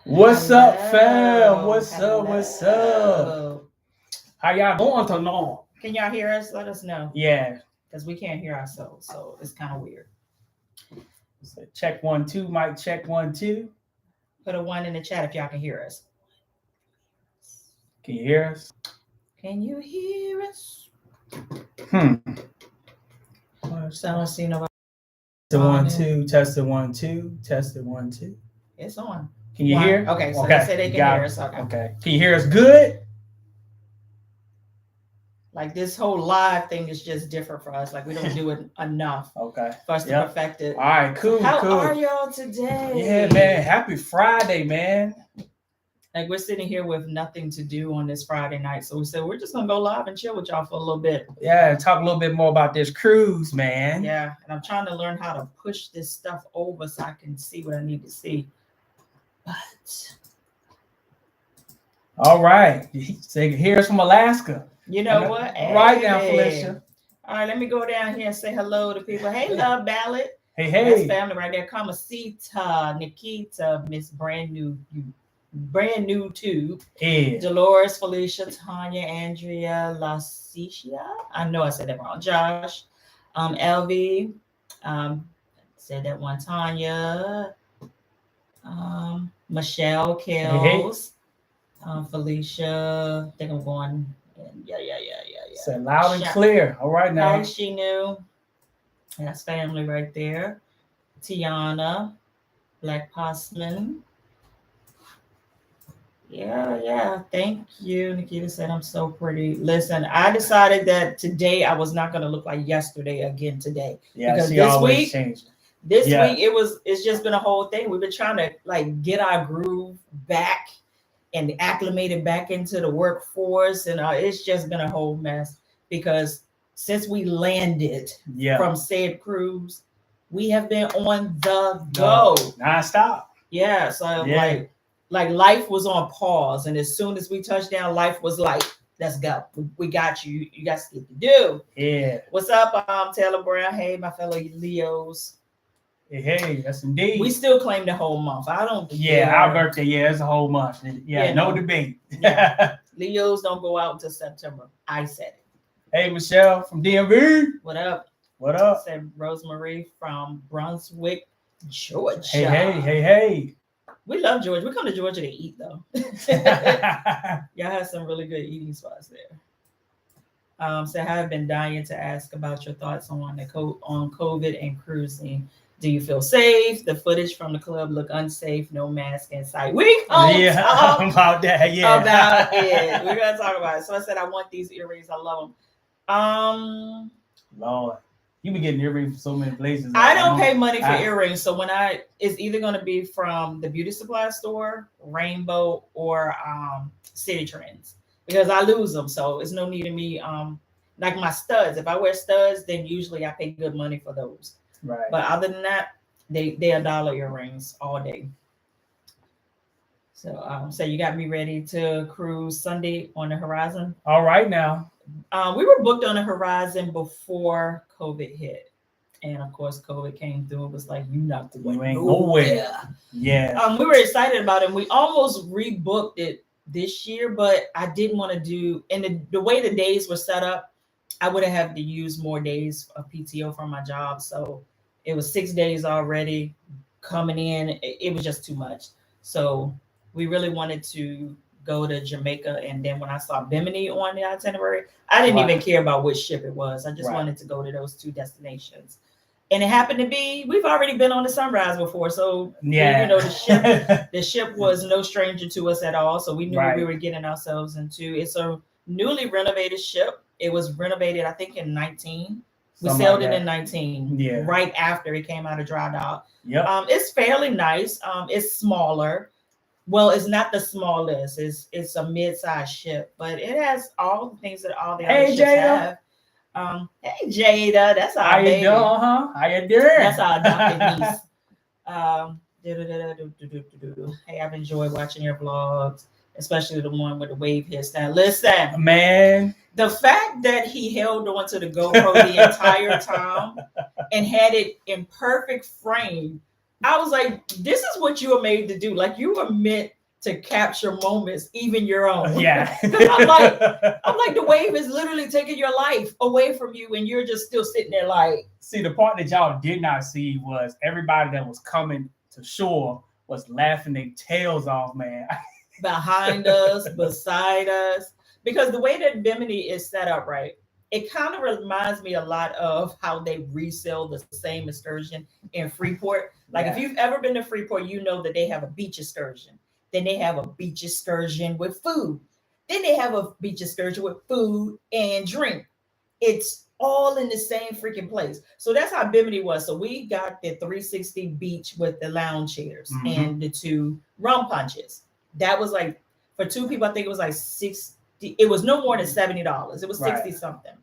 What's up, fam? Hello, What's up? What's up? hello. How y'all doing tonight? Can y'all hear us? Let us know. Yeah. Because we can't hear ourselves, so it's kind of weird. So check 1 2, mic check 1 2. Put a 1 in the chat if y'all can hear us. Can you hear us? Can you hear us? Hmm. So I don't see nobody. Test 1 2, test 1 2, test 1 2. It's on. Can you hear? Okay, so they say they can hear us. Okay. Can you hear us good? Like this whole live thing is just different for us. Like we don't do it enough Okay. for us to perfect it. All right, cool. How are y'all today? Yeah, man. Happy Friday, man. Like we're sitting here with nothing to do on this Friday night. So we said we're just gonna go live and chill with y'all for a little bit. Yeah, talk a little bit more about this cruise, man. Yeah, and I'm trying to learn how to push this stuff over so I can see what I need to see. But all right. Say here's from Alaska. You know what? All right now, Felicia. All right, let me go down here and say hello to people. Hey, Love Ballad. Hey. That's family right there. Kamasita, Nikita, Miss Brand New too. Yeah. Dolores, Felicia, Tanya, Andrea, Lacicia. I know I said that wrong. Josh, LV, said that one. Tanya, Michelle, Kells, Felicia. I think I'm going. Yeah. Say loud and clear. All right now. Like she knew. That's family right there. Tiana, Black Postman. Yeah. Thank you. Nikita said I'm so pretty. Listen, I decided that today I was not going to look like yesterday again today. Yeah, because she always changes. This week it's just been a whole thing. We've been trying to like get our groove back and acclimated back into the workforce, and it's just been a whole mess because since we landed from said cruise, we have been on the go nonstop. Yeah, so like life was on pause, and as soon as we touched down, life was like, let's go. We got you. You got stuff to do. Yeah. What's up, Taylor Brown? Hey, my fellow Leos. Hey, that's indeed. We still claim the whole month. I don't care. Yeah, our birthday, it's a whole month. Yeah, no debate. Yeah. Leos don't go out until September. I said it. Hey, Michelle from DMV. What up? What up? Said Rosemary from Brunswick, Georgia. Hey. We love Georgia. We come to Georgia to eat, though. Y'all have some really good eating spots there. So I have been dying to ask about your thoughts on COVID and cruising. Do you feel safe? The footage from the club look unsafe. No mask in sight. We gonna talk about that. Yeah, about it. We're gonna talk about it. So I said I want these earrings. I love them. Lord, you be getting earrings from so many places. I don't pay money for earrings, so when it's either gonna be from the beauty supply store, Rainbow, or City Trends, because I lose them. So it's no need of me. Like my studs. If I wear studs, then usually I pay good money for those. Right. But other than that, they are $1 earrings all day. So you got me ready to cruise Sunday on the Horizon. All right now. We were booked on the Horizon before COVID hit. And of course, COVID came through. It was like, you not going nowhere. Yeah. We were excited about it. And we almost rebooked it this year, but I didn't want to do, and the way the days were set up, I would have had to use more days of PTO from my job. So it was 6 days already coming in. It was just too much. So we really wanted to go to Jamaica. And then when I saw Bimini on the itinerary, I didn't even care about which ship it was. I just wanted to go to those two destinations. And it happened to be, we've already been on the Sunrise before. So, the ship was no stranger to us at all. So we knew what we were getting ourselves into. It's a newly renovated ship. It was renovated, I think, in 19. We sailed it in 19, right after it came out of dry dock. Yep. It's fairly nice. It's smaller. Well, it's not the smallest. It's a mid-sized ship, but it has all the things that all the other ships have. Hey Jada, that's our How baby. You doing, huh? How you doing? That's our adopted niece. Hey, I've enjoyed watching your vlogs, especially the one with the wave hairstyle. Listen, man, the fact that he held on to the GoPro the entire time and had it in perfect frame I was like, this is what you were made to do. Like you were meant to capture moments, even your own. Yeah. I'm like, the wave is literally taking your life away from you, and you're just still sitting there like. See, the part that y'all did not see was everybody that was coming to shore was laughing their tails off, man. Behind us, beside us, because the way that Bimini is set up, right? It kind of reminds me a lot of how they resell the same excursion in Freeport. Like if you've ever been to Freeport, you know that they have a beach excursion. Then they have a beach excursion with food. Then they have a beach excursion with food and drink. It's all in the same freaking place. So that's how Bimini was. So we got the 360 beach with the lounge chairs and the 2 rum punches. That was like, for 2 people, I think it was like 60. It was no more than $70. It was 60 something.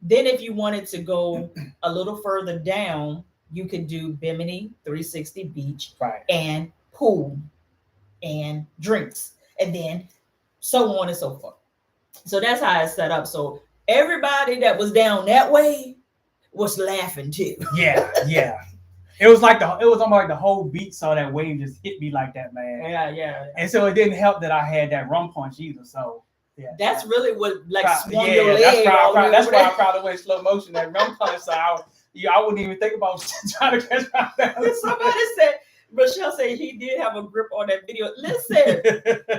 Then if you wanted to go a little further down, you could do Bimini 360 beach and pool and drinks, and then so on and so forth. So that's how it's set up. So everybody that was down that way was laughing too. Yeah. It was almost like the whole beat saw that wave just hit me like that, man. Yeah. And so it didn't help that I had that rum punch either. So yeah. That's really what swung your leg. That's why I probably went slow motion that rum punch. So I wouldn't even think about trying to catch my balance. Somebody said, Rochelle said he did have a grip on that video. Listen,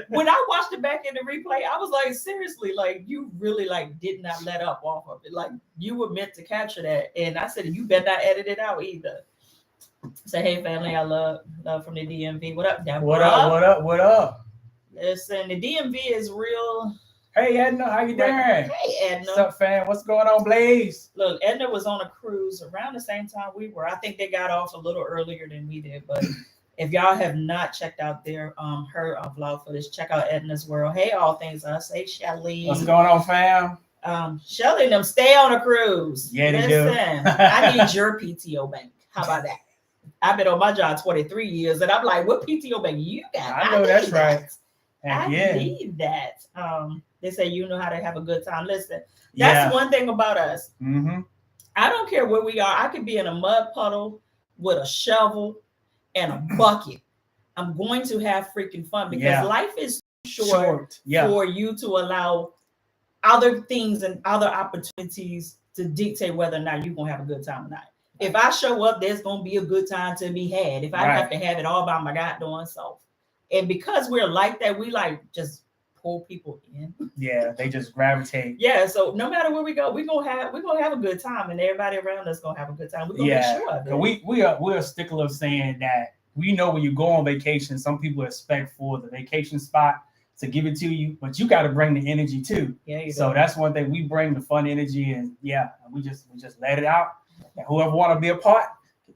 when I watched it back in the replay, I was like, seriously, like you really like did not let up off of it. Like you were meant to capture that. And I said, you better not edit it out either. Say, hey family, I love from the DMV. What up, Dad? What up? Listen, the DMV is real. Hey Edna, how you doing? Hey Edna. What's up, fam? What's going on, Blaze? Look, Edna was on a cruise around the same time we were. I think they got off a little earlier than we did, but if y'all have not checked out their her vlog for this, check out Edna's World. Hey, all things us. Hey, Shelly. What's going on, fam? Shelly and them stay on a cruise. Yeah, they do. I need your PTO bank. How about that? I've been on my job 23 years, and I'm like, what PTO bank you got? I know that's right. I need that. They say you know how to have a good time. Listen, that's one thing about us. I don't care where we are. I could be in a mud puddle with a shovel and a bucket. I'm going to have freaking fun because life is short for you to allow other things and other opportunities to dictate whether or not you're going to have a good time or not. If I show up, there's going to be a good time to be had. If I have to have it all by my goddamn self. And because we're like that, we like just pull people in. Yeah, they just gravitate. Yeah, so no matter where we go, we're gonna have a good time, and everybody around us gonna have a good time. We're gonna make sure of it. We're a stickler saying that we know when you go on vacation, some people expect for the vacation spot to give it to you, but you got to bring the energy too. Yeah, so that's one thing. We bring the fun energy, and we just let it out. And whoever want to be a part,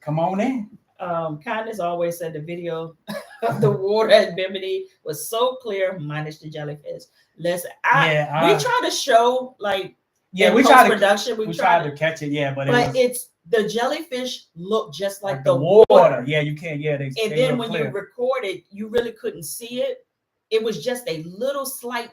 come on in. Kindness always said the video of the water at Bimini was so clear, minus the jellyfish. Listen, we try to show we tried production. We tried to catch it, but it's the jellyfish look just like the water. Yeah, you can't. Yeah, and then when you record it, you really couldn't see it. It was just a little slight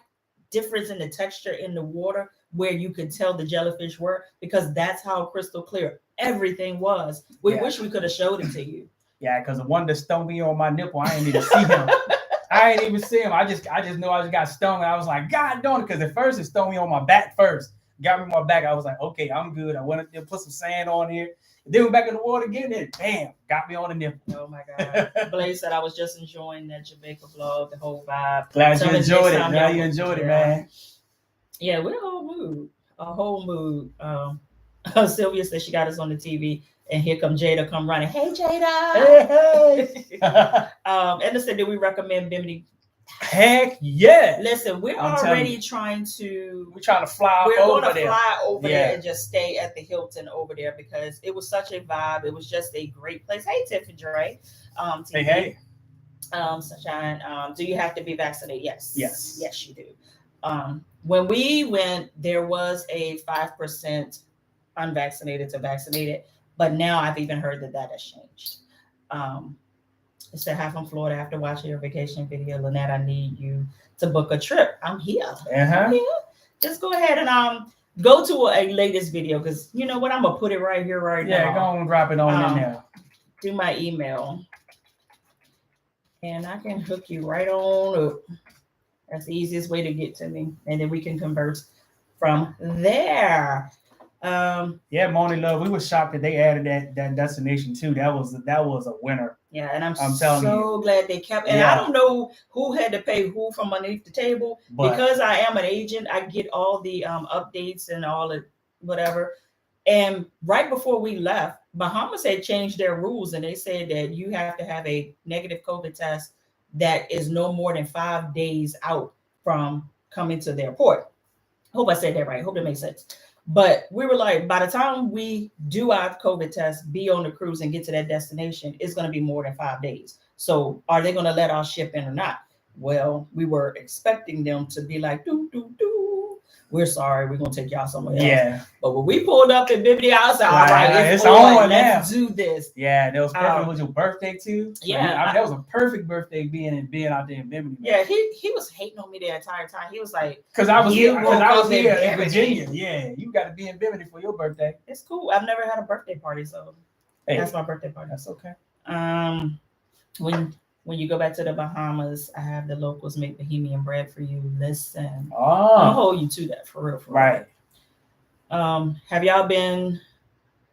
difference in the texture in the water where you could tell the jellyfish were, because that's how crystal clear everything was. We wish we could have showed it to you. Yeah, because the one that stung me on my nipple, I didn't even see him. I didn't even see him. I just know I just got stung. I was like, God darn it, because at first it stung me on my back first. Got me on my back. I was like, okay, I'm good. I went to put some sand on here. Then went back in the water again. Then bam, got me on the nipple. Oh my God. Blaze said I was just enjoying that Jamaica vlog, the whole vibe. Glad you enjoyed it. Glad you enjoyed it, man. Yeah, we're a whole mood. Sylvia said she got us on the TV, and here come Jada come running. Hey, Jada. Hey. Edna said, did we recommend Bimini? Heck yeah. Listen, we're already trying to fly over there. We're going to fly over there and just stay at the Hilton over there because it was such a vibe. It was just a great place. Hey, Tiffany Dre. Hey. Sunshine. Do you have to be vaccinated? Yes. Yes, you do. When we went, there was a 5% unvaccinated to vaccinated, but now I've even heard that has changed. It said, hi from Florida. After watching your vacation video, Lynette, I need you to book a trip. I'm here. I'm here. Just go ahead and go to a latest video, because you know what? I'm gonna put it right here, right now. Yeah, go on and drop it on in there. Do my email. and I can hook you right on up. That's the easiest way to get to me, and then we can converse from there. Yeah, Money Love. We were shocked that they added that destination too. That was a winner. Yeah, and I'm telling so glad they kept. And I don't know who had to pay who from underneath the table, but because I am an agent, I get all the updates and all the whatever. And right before we left, Bahamas had changed their rules, and they said that you have to have a negative COVID test that is no more than 5 days out from coming to the airport. Hope I said that right. Hope that makes sense. But we were like, by the time we do our COVID test, be on the cruise and get to that destination, it's going to be more than 5 days. So are they going to let our ship in or not? Well, we were expecting them to be like, we're sorry, we're going to take y'all somewhere else. Yeah. But when we pulled up in Bimini, I was like, all right, it's on, let's do this. Yeah, that was perfect. Was your birthday too? Yeah. That was a perfect birthday being out there in Bimini. Yeah, he was hating on me the entire time. He was like, because I was here in Virginia. Yeah, you got to be in Bimini for your birthday. It's cool. I've never had a birthday party, so that's my birthday party. That's okay. When you go back to the Bahamas, I have the locals make Bohemian bread for you. Listen, I'll hold you to that for real. Right. How have y'all been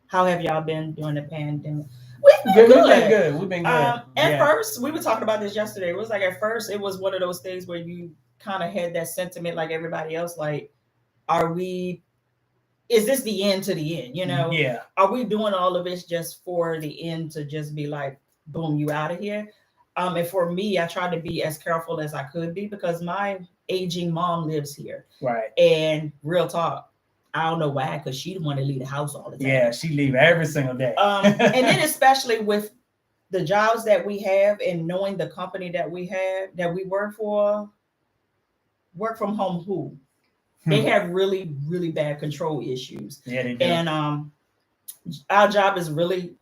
during the pandemic? We've been good. We've been good. At first, we were talking about this yesterday. It was like at first, it was one of those things where you kind of had that sentiment like everybody else, like, is this the end to the end? You know? Yeah. Are we doing all of this just for the end to just be like, boom, you out of here? And for me, I tried to be as careful as I could be because my aging mom lives here. Right. And real talk, I don't know why, because she didn't want to leave the house all the time. Yeah, she leave every single day. And then especially with the jobs that we have and knowing the company that we have, that we work for, work from home who? They have really, really bad control issues. Yeah, they do. And our job is really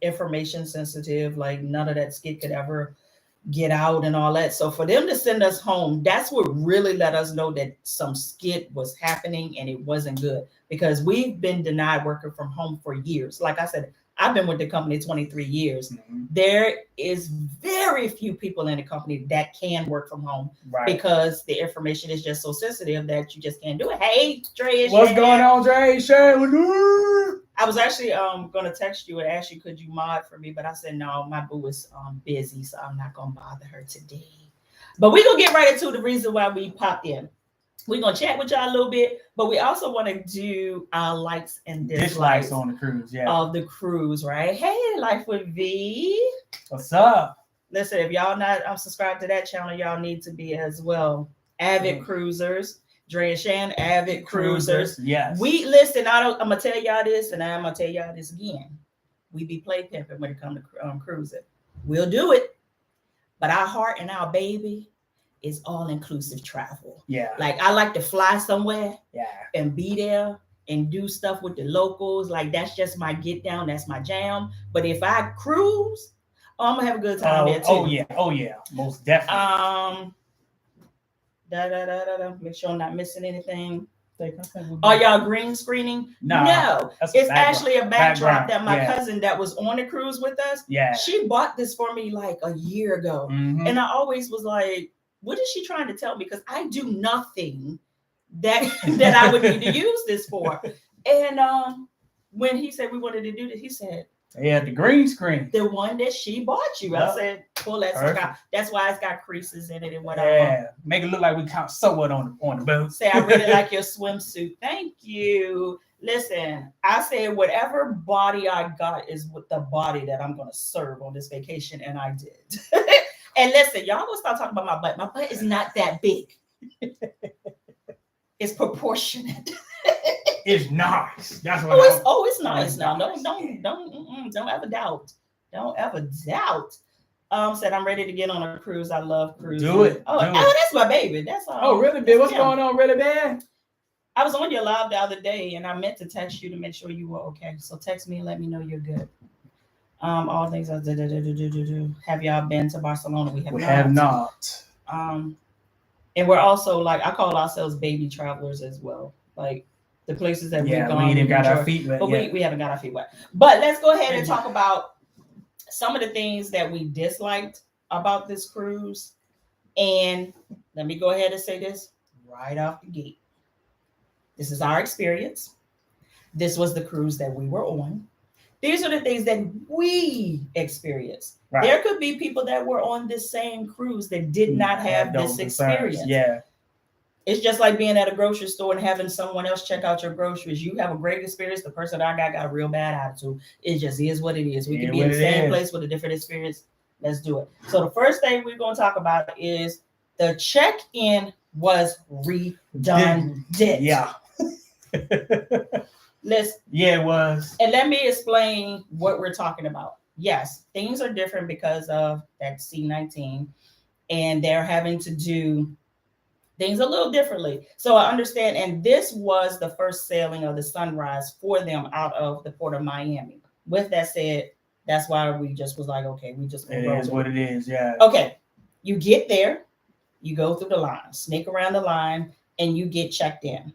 information sensitive, like none of that skit could ever get out and all that. So for them to send us home, that's what really let us know that some skit was happening and it wasn't good, because we've been denied working from home for years. Like I said, I've been with the company 23 years. Mm-hmm. There is very few people in the company that can work from home, right, because the information is just so sensitive that you just can't do it. Hey, Dre, what's going on, Dre? I was actually going to text you and ask you, could you mod for me? But I said, no, my boo is busy, so I'm not going to bother her today. But we're going to get right into the reason why we popped in. We're going to chat with y'all a little bit, but we also want to do our likes and dislikes on the cruise, of the cruise, right? Hey, Life with V. What's up? Listen, if y'all not subscribed to that channel, y'all need to be as well. Avid cruisers. Dre and Shan, avid cruisers. Yes. We listen. I'm gonna tell y'all this, and I'm gonna tell y'all this again. We be play pimping when it comes to cruising. We'll do it, but our heart and our baby is all inclusive travel. Yeah. Like I like to fly somewhere. Yeah. And be there and do stuff with the locals. Like that's just my get down. That's my jam. But if I cruise, I'm gonna have a good time there too. Oh yeah. Most definitely. Make sure I'm not missing anything. Are y'all green screening? No. It's actually a backdrop that my cousin that was on the cruise with us. Yeah. She bought this for me like a year ago. Mm-hmm. And I always was like, what is she trying to tell me? Because I do nothing that I would need to use this for. And when he said we wanted to do this, he said, yeah, the green screen. The one that she bought you. Yep. I said, pull that out. That's why it's got creases in it and whatever. Yeah, make it look like we count somewhat on the boat. Say, I really like your swimsuit. Thank you. Listen, I said whatever body I got is with the body that I'm going to serve on this vacation, and I did. And listen, y'all gonna stop talking about my butt. My butt is not that big. It's proportionate. It's nice. That's what. It's nice now. Don't ever doubt. Don't ever doubt. Said I'm ready to get on a cruise. I love cruising. Do it. That's my baby. That's all. Oh, really, babe? What's going on, really, bad? I was on your live the other day, and I meant to text you to make sure you were okay. So text me and let me know you're good. All things. Have y'all been to Barcelona? We have not. And we're also like, I call ourselves baby travelers as well. Like the places that we've gone. We ain't got our feet wet. But we haven't got our feet wet. But let's go ahead and talk about some of the things that we disliked about this cruise. And let me go ahead and say this right off the gate. This is our experience. This was the cruise that we were on. These are the things that we experienced. Right. There could be people that were on this same cruise that did not have this experience. Yeah. It's just like being at a grocery store and having someone else check out your groceries. You have a great experience. The person I got a real bad attitude. It just is what it is. We can be in the same place with a different experience. Let's do it. So the first thing we're going to talk about is the check-in was redundant. Yeah. It was. And let me explain what we're talking about. Yes, things are different because of that C-19, and they're having to do things a little differently. So I understand. And this was the first sailing of the Sunrise for them out of the port of Miami. With that said, that's why we just was like, okay, we just it is what it is. Yeah. Okay. You get there, you go through the line, sneak around the line, and you get checked in.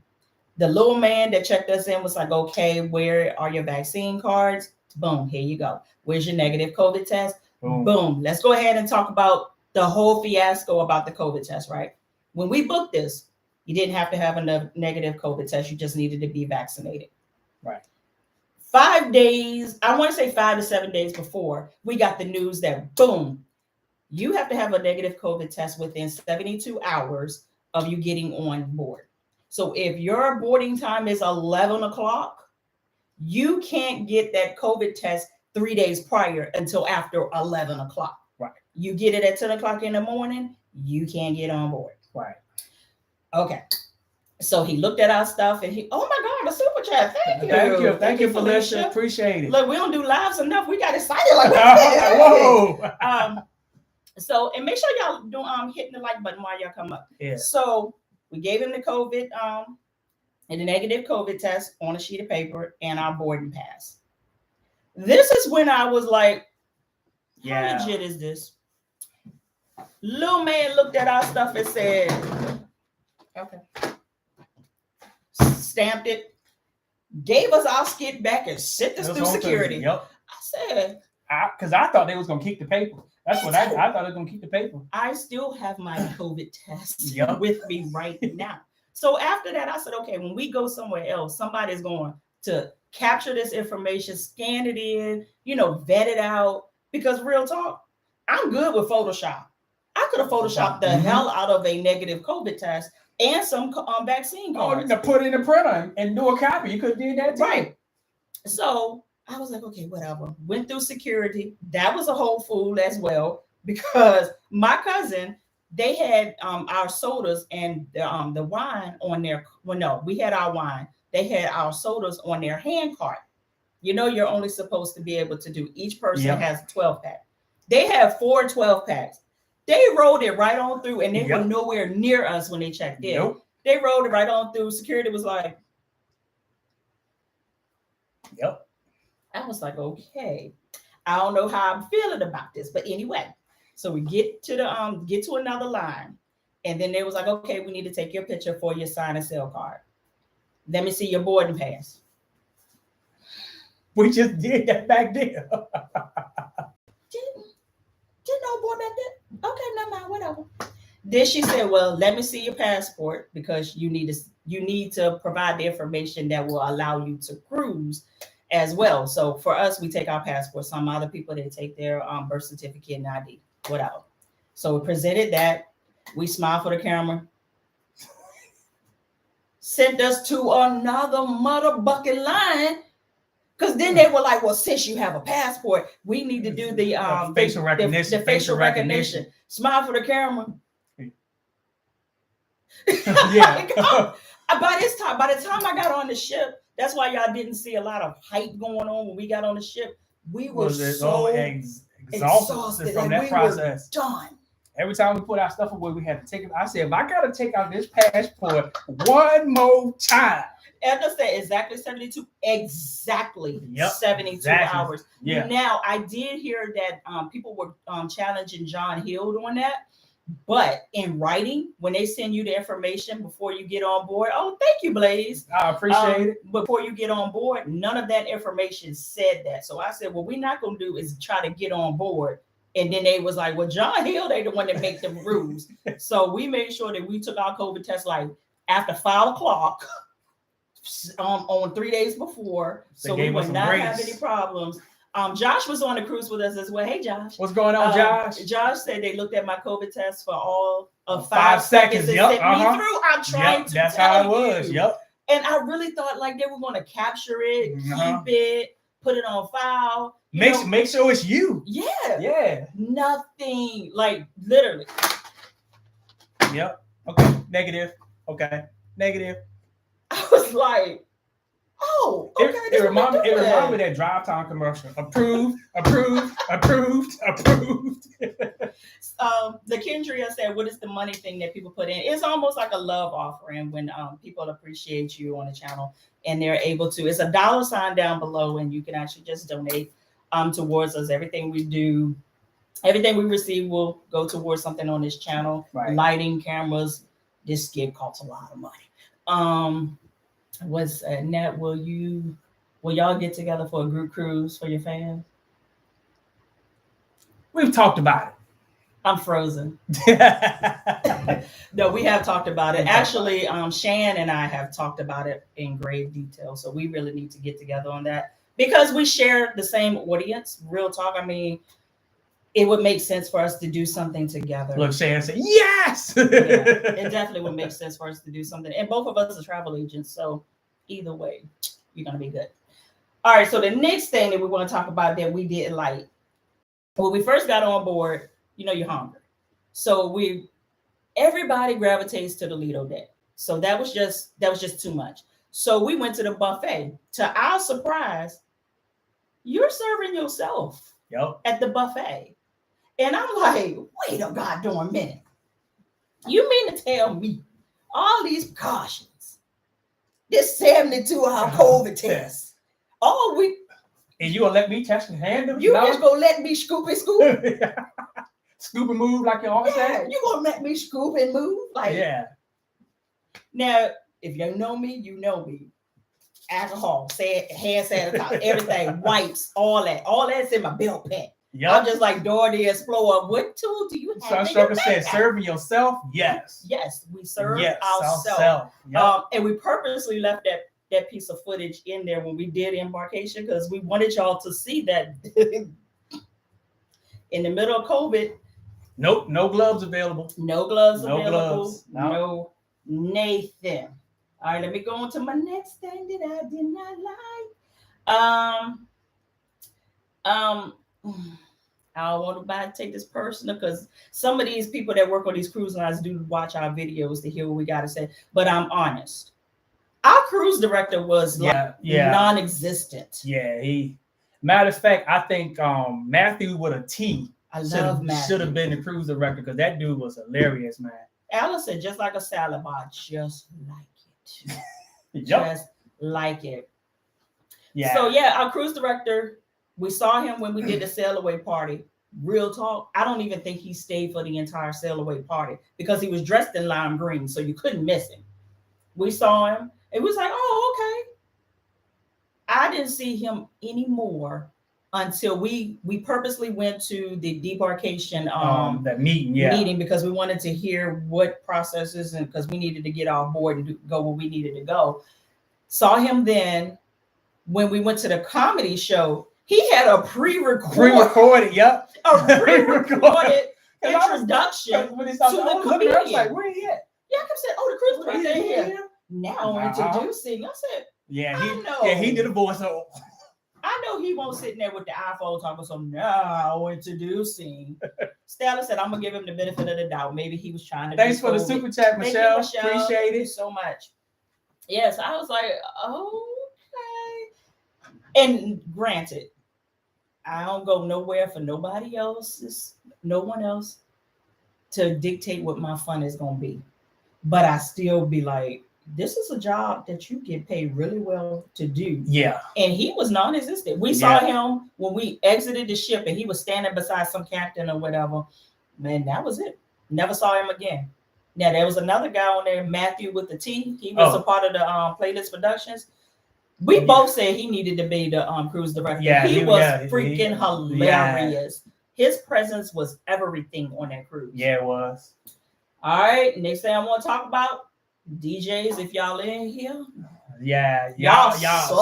The little man that checked us in was like, okay, where are your vaccine cards? Boom, here you go. Where's your negative COVID test? Boom. Let's go ahead and talk about the whole fiasco about the COVID test, right? When we booked this, you didn't have to have a negative COVID test. You just needed to be vaccinated. Right. 5 days, I want to say 5 to 7 days before, we got the news that, boom, you have to have a negative COVID test within 72 hours of you getting on board. So if your boarding time is 11 o'clock, you can't get that COVID test 3 days prior until after 11 o'clock. Right. You get it at 10 o'clock in the morning, you can't get on board. Right. Okay. So he looked at our stuff and he, oh my God, a super chat. Thank you, Felicia. Appreciate it. Look, we don't do lives enough. We got excited like that. Whoa. So, and make sure y'all do hitting the like button while y'all come up. Yeah. So we gave him the COVID and the negative COVID test on a sheet of paper and our boarding pass. This is when I was like, how legit is this? Little man looked at our stuff and said, okay. Stamped it, gave us our skit back and sent us through security. Yep. I said, because I thought they was gonna keep the paper. That's what I thought they was gonna keep the paper. I still have my COVID test with me right now. So after that, I said, okay, when we go somewhere else, somebody's going to capture this information, scan it in, vet it out. Because real talk, I'm good with Photoshop. I could have Photoshopped the hell out of a negative COVID test and some vaccine cards. To put in a printer and do a copy. You could have did that too. Right. So I was like, okay, whatever. Went through security. That was a whole fool as well, because my cousin, they had our sodas and the wine on their, well, no, we had our wine. They had our sodas on their hand cart. You're only supposed to be able to do, each person has a 12-pack. They have 4 12-packs. They rolled it right on through, and they were nowhere near us when they checked in. Nope. They rolled it right on through. Security was like, yep. I was like, okay, I don't know how I'm feeling about this, but anyway, so we get to another line, and then they was like, okay, we need to take your picture for your sign and sell card. Let me see your boarding pass. We just did that back then. Didn't know board back then. Okay, never mind, whatever. Then she said, well, let me see your passport, because you need to provide the information that will allow you to cruise as well. So for us, we take our passport. Some other people, they take their birth certificate and ID, whatever. So we presented that. We smiled for the camera. Sent us to another mother bucket line. Because then they were like, well, since you have a passport, we need to do the facial recognition. The facial recognition. Smile for the camera. Yeah. By the time I got on the ship, that's why y'all didn't see a lot of hype going on when we got on the ship. We were so exhausted from that process. Done. Every time we put our stuff away, we had to take it. I said, if I got to take out this passport one more time. Edna said exactly 72. Exactly 72 hours. Yeah. Now, I did hear that people were challenging John Hill on that. But in writing, when they send you the information before you get on board, oh, thank you, Blaze. I appreciate it. Before you get on board, none of that information said that. So I said, what we're not going to do is try to get on board And then they was like, well, John Hill, they the one that make them rules. So we made sure that we took our COVID test like after 5 o'clock on 3 days before. So we would not have any problems. Josh was on the cruise with us as well. Hey, Josh. What's going on, Josh? Josh said they looked at my COVID test for all of 5 seconds. And Yep. sent me through. I'm trying to That's tell how it was. you. Yep. And I really thought like they were going to capture it, keep it, put it on file. Make sure it's you. Yeah. Yeah. Nothing. Like literally. Yep. Okay. Negative. Okay. Negative. I was like, oh, okay. It reminded me of that Drive Time commercial. Approved, approved, approved, approved. The Kendria said, what is the money thing that people put in? It's almost like a love offering when people appreciate you on the channel and they're able to. It's a $ down below and you can actually just donate towards us. Everything we do, everything we receive will go towards something on this channel. Right. Lighting, cameras. This skit costs a lot of money. Nat, will y'all get together for a group cruise for your fans? We've talked about it. I'm frozen. No, we have talked about it. Actually, Shan and I have talked about it in grave detail. So we really need to get together on that because we share the same audience. Real talk. I mean, it would make sense for us to do something together. Look, Shan said, yes! Yeah, it definitely would make sense for us to do something. And both of us are travel agents. So either way, you're going to be good. All right. So the next thing that we want to talk about that we didn't like, when we first got on board, you're hungry. So everybody gravitates to the Lido deck. So that was just too much. So we went to the buffet. To our surprise, you're serving yourself at the buffet. And I'm like, wait a goddamn minute. You mean to tell me all these precautions, this 72-hour COVID test, all we... And you gonna let me touch the handle? You just gonna let me scoop and scoop? Scoop and move like you always say? You gonna let me scoop and move? Like, yeah. Now, if you know me, you know me. Alcohol, hand sanitizer, everything, wipes, all that's in my belt pack. Yep. I'm just like Dora the Explorer. What tool do you have? Sunstrucker said, serving yourself? Yes. Yes, we serve ourselves. Yep. And we purposely left that piece of footage in there when we did embarkation because we wanted y'all to see that in the middle of COVID. Nope, no gloves available. No gloves available. No Nathan. All right, let me go on to my next thing that I did not like. I don't want to take this personal because some of these people that work on these cruise lines do watch our videos to hear what we got to say. But I'm honest. Our cruise director was non-existent. Yeah, matter of fact, I think Matthew with a T should have been the cruise director because that dude was hilarious, man. Alice said, just like a salad bar, just like it. Just like it. Yeah. So our cruise director, we saw him when we did the sail away party. Real talk, I don't even think he stayed for the entire sail away party because he was dressed in lime green, so you couldn't miss him. We saw him. It was like, oh, okay. I didn't see him anymore until we purposely went to the debarkation that meeting because we wanted to hear what processes and because we needed to get on board and go where we needed to go. Saw him then when we went to the comedy show. He had a pre-recorded, yep. A pre-recorded introduction to the comedian. I was like, where he at? Yeah, I kept saying, oh, the cruise director here. Now introducing. I said, he did a voiceover. I know he won't sit in there with the iPhone talking some now introducing. Stella said, I'm gonna give him the benefit of the doubt. Maybe he was trying to. Thanks for the super chat, Michelle. Appreciate it. Thank you so much. Yes, I was like, okay. And granted, I don't go nowhere for no one else to dictate what my fun is gonna be. But I still be like, this is a job that you get paid really well to do. Yeah. And he was non-existent. We saw him when we exited the ship and he was standing beside some captain or whatever. Man, that was it. Never saw him again. Now, there was another guy on there, Matthew with the T. He was a part of the Playlist Productions. We both said he needed to be the cruise director. Yeah, he was freaking hilarious. His presence was everything on that cruise. Yeah, it was. All right, next thing I want to talk about, DJs, if y'all in here. Yeah, Y'all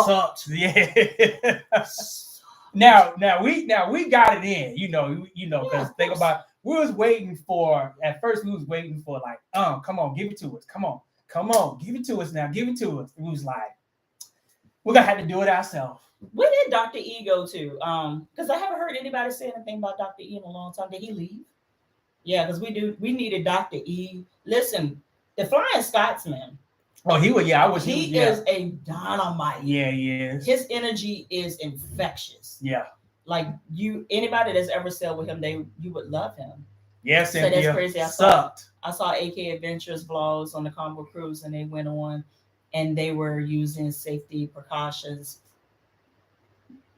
sucked. Yeah. now we got it in, because think about, we was waiting for, at first we was waiting for like, come on, give it to us. Come on, give it to us now. Give it to us. We was like, we're gonna have to do it ourselves. Where did Dr. E go to? Because I haven't heard anybody say anything about Dr. E in a long time. Did he leave? Yeah, because we needed Dr. E. Listen, the Flying Scotsman. Oh, he would. Yeah, I was. He is a dynamite. Yeah, he is. His energy is infectious. Yeah. Like anybody that's ever sailed with him, you would love him. Yes, so that's crazy. I saw AK Adventures vlogs on the Carnival cruise, and they went on, and they were using safety precautions.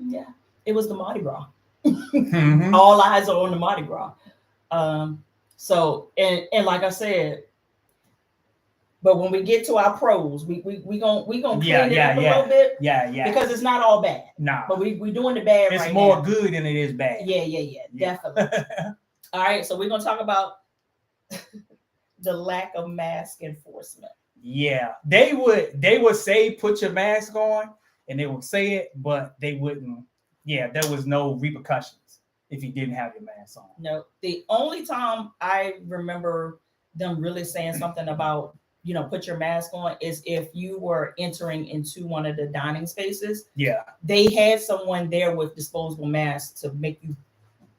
Yeah, it was the Mardi Gras. Mm-hmm. All eyes are on the Mardi Gras. So and like I said, but when we get to our pros, we gonna clean it up a little bit. Yeah. Because it's not all bad. Nah. But we doing the bad right now. It's more good than it is bad. Yeah. Definitely. All right, so we're gonna talk about the lack of mask enforcement. Yeah. They would say put your mask on, and they would say it, but they wouldn't. Yeah, there was no repercussions if you didn't have your mask on. No, the only time I remember them really saying something about, put your mask on is if you were entering into one of the dining spaces. Yeah. They had someone there with disposable masks to make you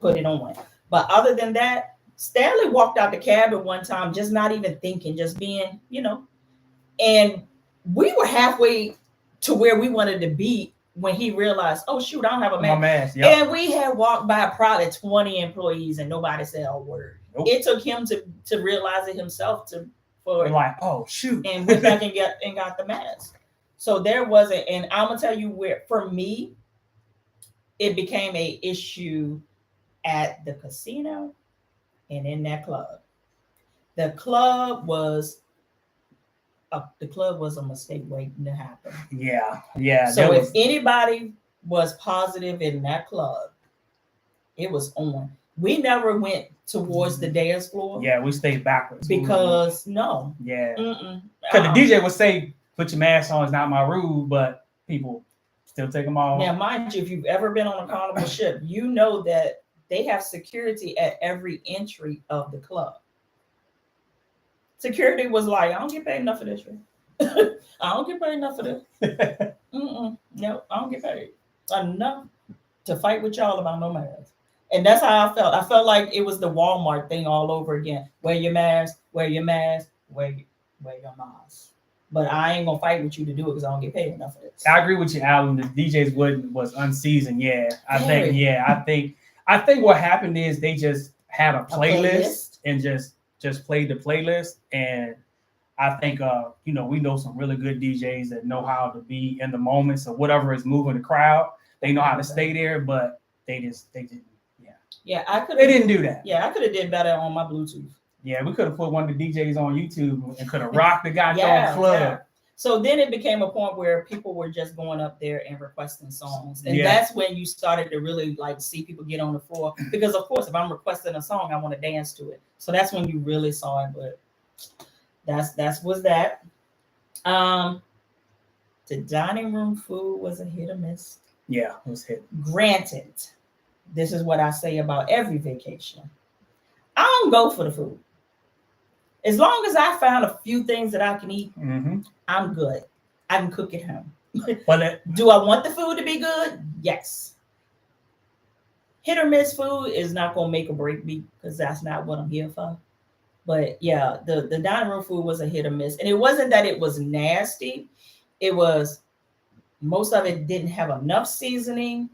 put it on. But other than that, Stanley walked out the cabin one time, just not even thinking, just being, and we were halfway to where we wanted to be when he realized, oh shoot, I don't have a mask. Yep. And we had walked by probably 20 employees and nobody said a word. Nope. It took him to realize it himself for like, oh shoot, and went back and got the mask. So there wasn't, and I'm gonna tell you where, for me, it became a issue at the casino and in that club. The club was a mistake waiting to happen. Yeah. So if anybody was positive in that club, it was on. We never went towards the dance floor. Yeah, we stayed backwards. Because no. Yeah. Because the DJ would say, put your mask on, it's not my rule, but people still take them off. Now, mind you, if you've ever been on a Carnival ship, you know that they have security at every entry of the club. Security was like, I don't get paid enough for this. I don't get paid enough for this. No, I don't get paid enough to fight with y'all about no mask. And that's how I felt. I felt like it was the Walmart thing all over again. Wear your mask, wear your mask, wear your mask. But I ain't gonna fight with you to do it because I don't get paid enough for this. I agree with you, Alan. The DJs was unseasoned. Yeah, I think what happened is they just had a playlist and just played the playlist. And I think we know some really good DJs that know how to be in the moment. So whatever is moving the crowd, they know how to stay there. But they didn't. Yeah, they didn't do that. Yeah, I could have did better on my Bluetooth. Yeah, we could have put one of the DJs on YouTube and could have rocked the goddamn club. Yeah. So then it became a point where people were just going up there and requesting songs. And that's when you started to really like see people get on the floor. Because of course, if I'm requesting a song, I want to dance to it. So that's when you really saw it. But that was that. The dining room food was a hit or miss. Yeah, it was hit. Granted, this is what I say about every vacation. I don't go for the food. As long as I found a few things that I can eat, I'm good. I can cook at home. Do I want the food to be good? Yes. Hit or miss food is not going to make or break me because that's not what I'm here for. But yeah, the dining room food was a hit or miss. And it wasn't that it was nasty. It was, most of it didn't have enough seasoning.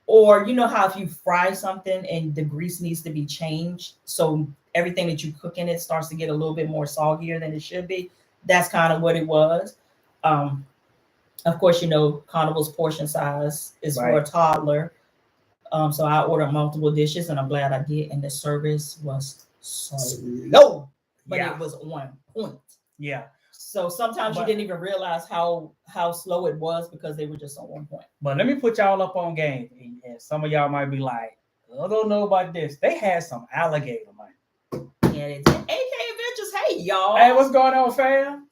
Or you know how if you fry something and the grease needs to be changed, so everything that you cook in it starts to get a little bit more soggier than it should be. That's kind of what it was. Of course, Carnival's portion size is for a toddler. So I ordered multiple dishes, and I'm glad I did. And the service was slow, but it was on point. Yeah. So sometimes you didn't even realize how slow it was because they were just on one point. But let me put y'all up on game. And some of y'all might be like, I don't know about this. They had some alligator, man. Yeah, they did. AK Adventures. Hey, y'all. Hey, what's going on, fam?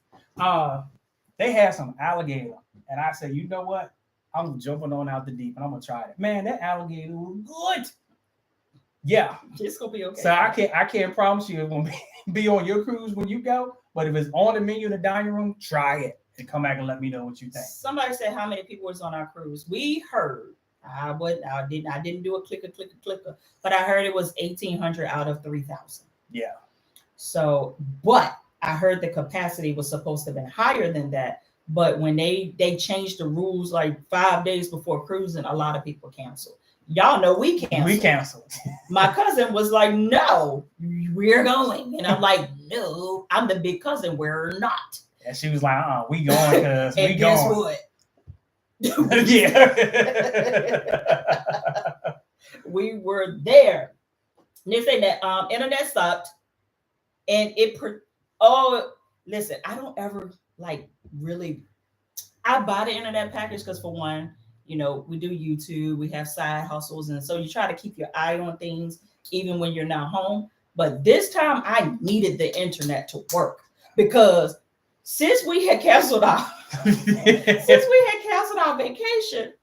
They had some alligator, and I said, you know what? I'm jumping on out the deep, and I'm gonna try it. Man, that alligator was good. Yeah, It's gonna be okay. So I can't promise you it won't be on your cruise when you go, but if it's on the menu in the dining room, try it and come back and let me know what you think. Somebody said how many people was on our cruise. We heard. I didn't do a clicker, but I heard it was 1,800 out of 3,000. Yeah. So, but I heard the capacity was supposed to have been higher than that. But when they changed the rules like 5 days before cruising, a lot of people canceled. Y'all know we canceled. We canceled. My cousin was like, no, we're going. And I'm like, no, I'm the big cousin. We're not. And she was like, we going because we guess going. what? Yeah. We were there. And they say that internet sucked. And listen, I don't ever like really, I buy the internet package because for one, you know, we do YouTube, we have side hustles. And so you try to keep your eye on things even when you're not home. But this time I needed the internet to work because since we had canceled our vacation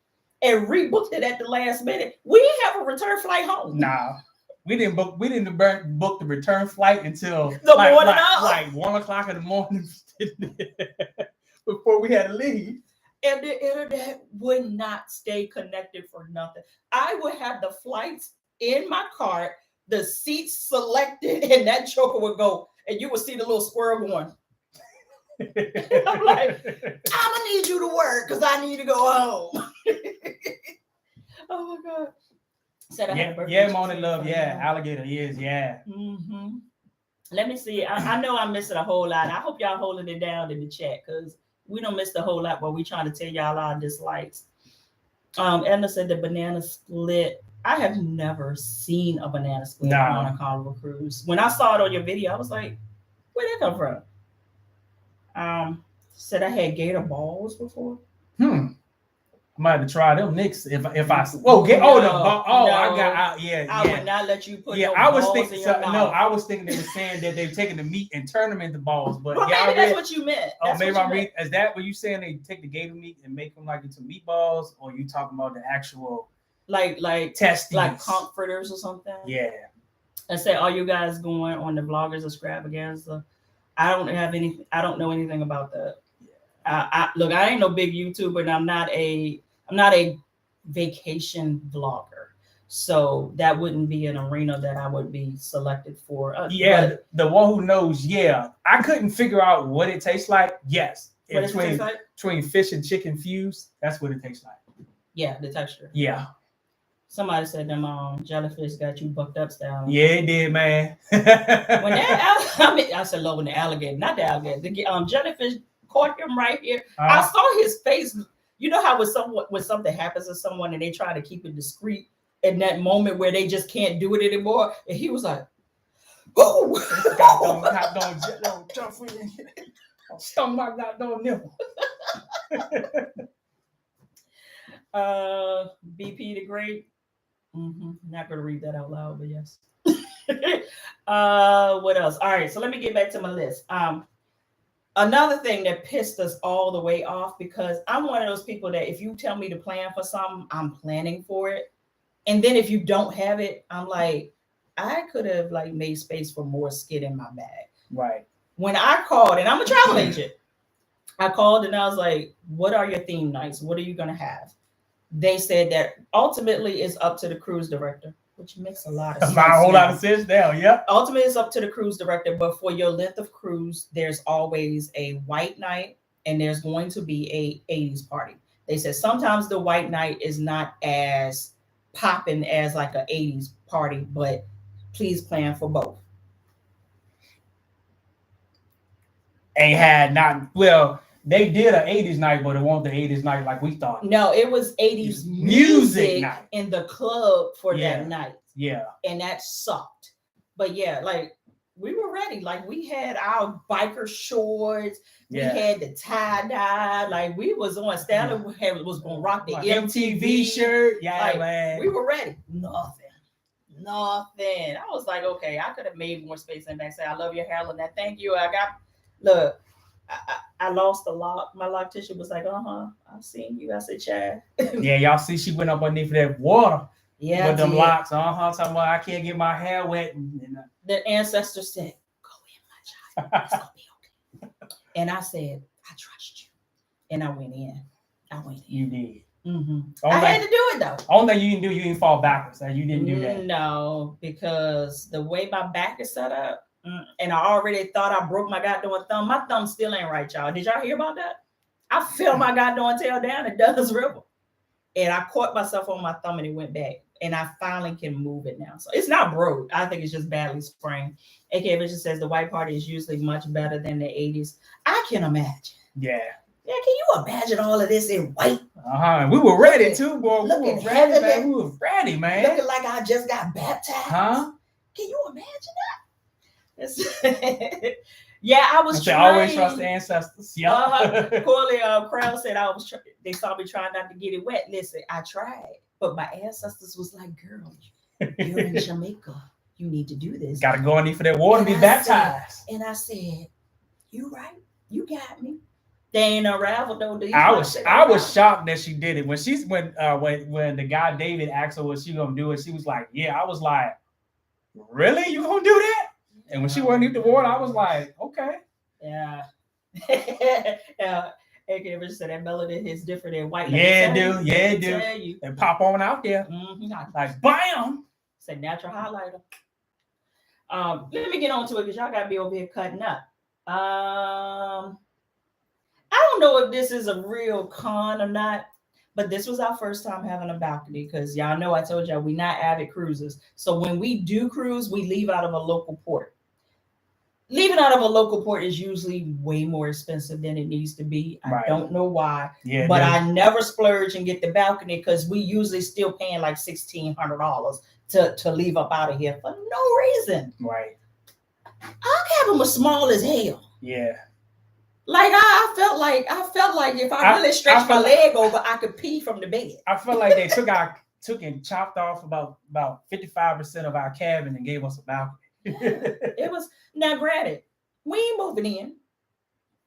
and rebooked it at the last minute, we didn't have a return flight home. Nah. We didn't book the return flight until the morning like 1 o'clock in the morning before we had to leave. And the internet would not stay connected for nothing. I would have the flights in my cart, the seats selected, and that joker would go, and you would see the little squirrel going. I'm like, I'm gonna need you to work because I need to go home. Oh my God. Said I had a birthday. Yeah, Mona Love. Yeah, alligator is. Yeah. Mm-hmm. Let me see. I know I'm missing a whole lot. I hope y'all holding it down in the chat because we don't miss the whole lot while we trying to tell y'all our dislikes. Edna said the banana split. I have never seen a banana split on a Carnival cruise. When I saw it on your video, I was like, where'd that come from? Said I had gator balls before. I might have to try them next if I I would not let you put I was thinking I was thinking they were saying that they've taken the meat and turned them into balls, but maybe that's what you meant. Is that what you saying? They take the gator meat and make them like into meatballs, or you talking about the actual like testes, like comforters or something? Yeah. I said, are you guys going on the vloggers extravaganza? I don't know anything about that. Look, I ain't no big YouTuber, and I'm not a vacation vlogger, so that wouldn't be an arena that I would be selected for. The one who knows. Yeah, I couldn't figure out what it tastes like. Yes, between fish and chicken fused, that's what it tastes like. Yeah, the texture. Yeah. Somebody said them jellyfish got you bucked up style. Yeah, it did, man. I said, when the alligator, not the alligator, the jellyfish caught him right here. I saw his face. You know how when something happens to someone and they try to keep it discreet in that moment where they just can't do it anymore, and he was like, "Oh, stung my goddamn nipple." BP the Great. Not gonna read that out loud, but yes. What else? All right, so let me get back to my list. Another thing that pissed us all the way off, because I'm one of those people that if you tell me to plan for something, I'm planning for it. And then if you don't have it, I'm like, I could have like made space for more skid in my bag. Right. When I called, and I'm a travel agent, I called and I was like, what are your theme nights? What are you going to have? They said that ultimately it's up to the cruise director, which makes a lot of sense. Not a whole lot of sense now, yeah. Ultimately, it's up to the cruise director, but for your length of cruise, there's always a white night and there's going to be a 80s party. They said sometimes the white night is not as popping as like an 80s party, but please plan for both. They did an 80s night, but it wasn't the 80s night like we thought. No, it was 80s music night in the club for that night. Yeah. And that sucked. But yeah, like we were ready. Like we had our biker shorts. We had the tie-dye. Like we was on Stanley was gonna rock the MTV shirt. Yeah, like, man. We were ready. Nothing. Nothing. I was like, okay, I could have made more space in back. Say, I love your hair, and that. Thank you. Look, I lost a lock. My loctician was like, I've seen you. I said, Chad. Yeah, y'all see she went up underneath that water. Yeah, with them locks. Talking about I can't get my hair wet. The ancestor said, go in, my child. It's gonna be okay. And I said, I trust you. And I went in. You did. Mm-hmm. I had to do it though. Only thing you didn't do, you didn't fall backwards. You didn't do that. No, because the way my back is set up, and I already thought I broke my goddamn thumb. My thumb still ain't right, y'all. Did y'all hear about that? I fell my goddamn tail down at Douglas River. And I caught myself on my thumb and it went back. And I finally can move it now. So it's not broke. I think it's just badly sprained. AK Vision says the white party is usually much better than the 80s. I can imagine. Yeah. Yeah, can you imagine all of this in white? We were ready too, boy. We were ready, man. We were ready, man. Looking like I just got baptized. Can you imagine that? Yeah, I was trying. Always trust the ancestors. Yeah. Corley Crowd said they saw me trying not to get it wet. Listen, I tried, but my ancestors was like, girl, you're in Jamaica. You need to do this. Got to go in there for that water and be baptized. And I said, you right. You got me. They ain't unraveled though. I was shocked that she did it when the guy David asked her what she gonna do, and she was like, "Yeah." I was like, "Really? You gonna do that?" And when she went into the water, I was like, "Okay." Yeah. Yeah. AK Rich said that melanin is different than white. Yeah, dude. Yeah, dude. And pop on out there, like bam. Say natural highlighter. Let me get on to it because y'all gotta be over here cutting up. I don't know if this is a real con or not, but this was our first time having a balcony because y'all know I told y'all we're not avid cruisers. So when we do cruise, we leave out of a local port. Leaving out of a local port is usually way more expensive than it needs to be. I don't know why, but I never splurge and get the balcony because we usually still paying like $1,600 to leave up out of here for no reason. Right. Our cabin was small as hell. Yeah. Like I felt like if I really stretched my leg over, I could pee from the bed. I felt like they took and chopped off about 55% of our cabin and gave us a balcony. It was now granted, we ain't moving in,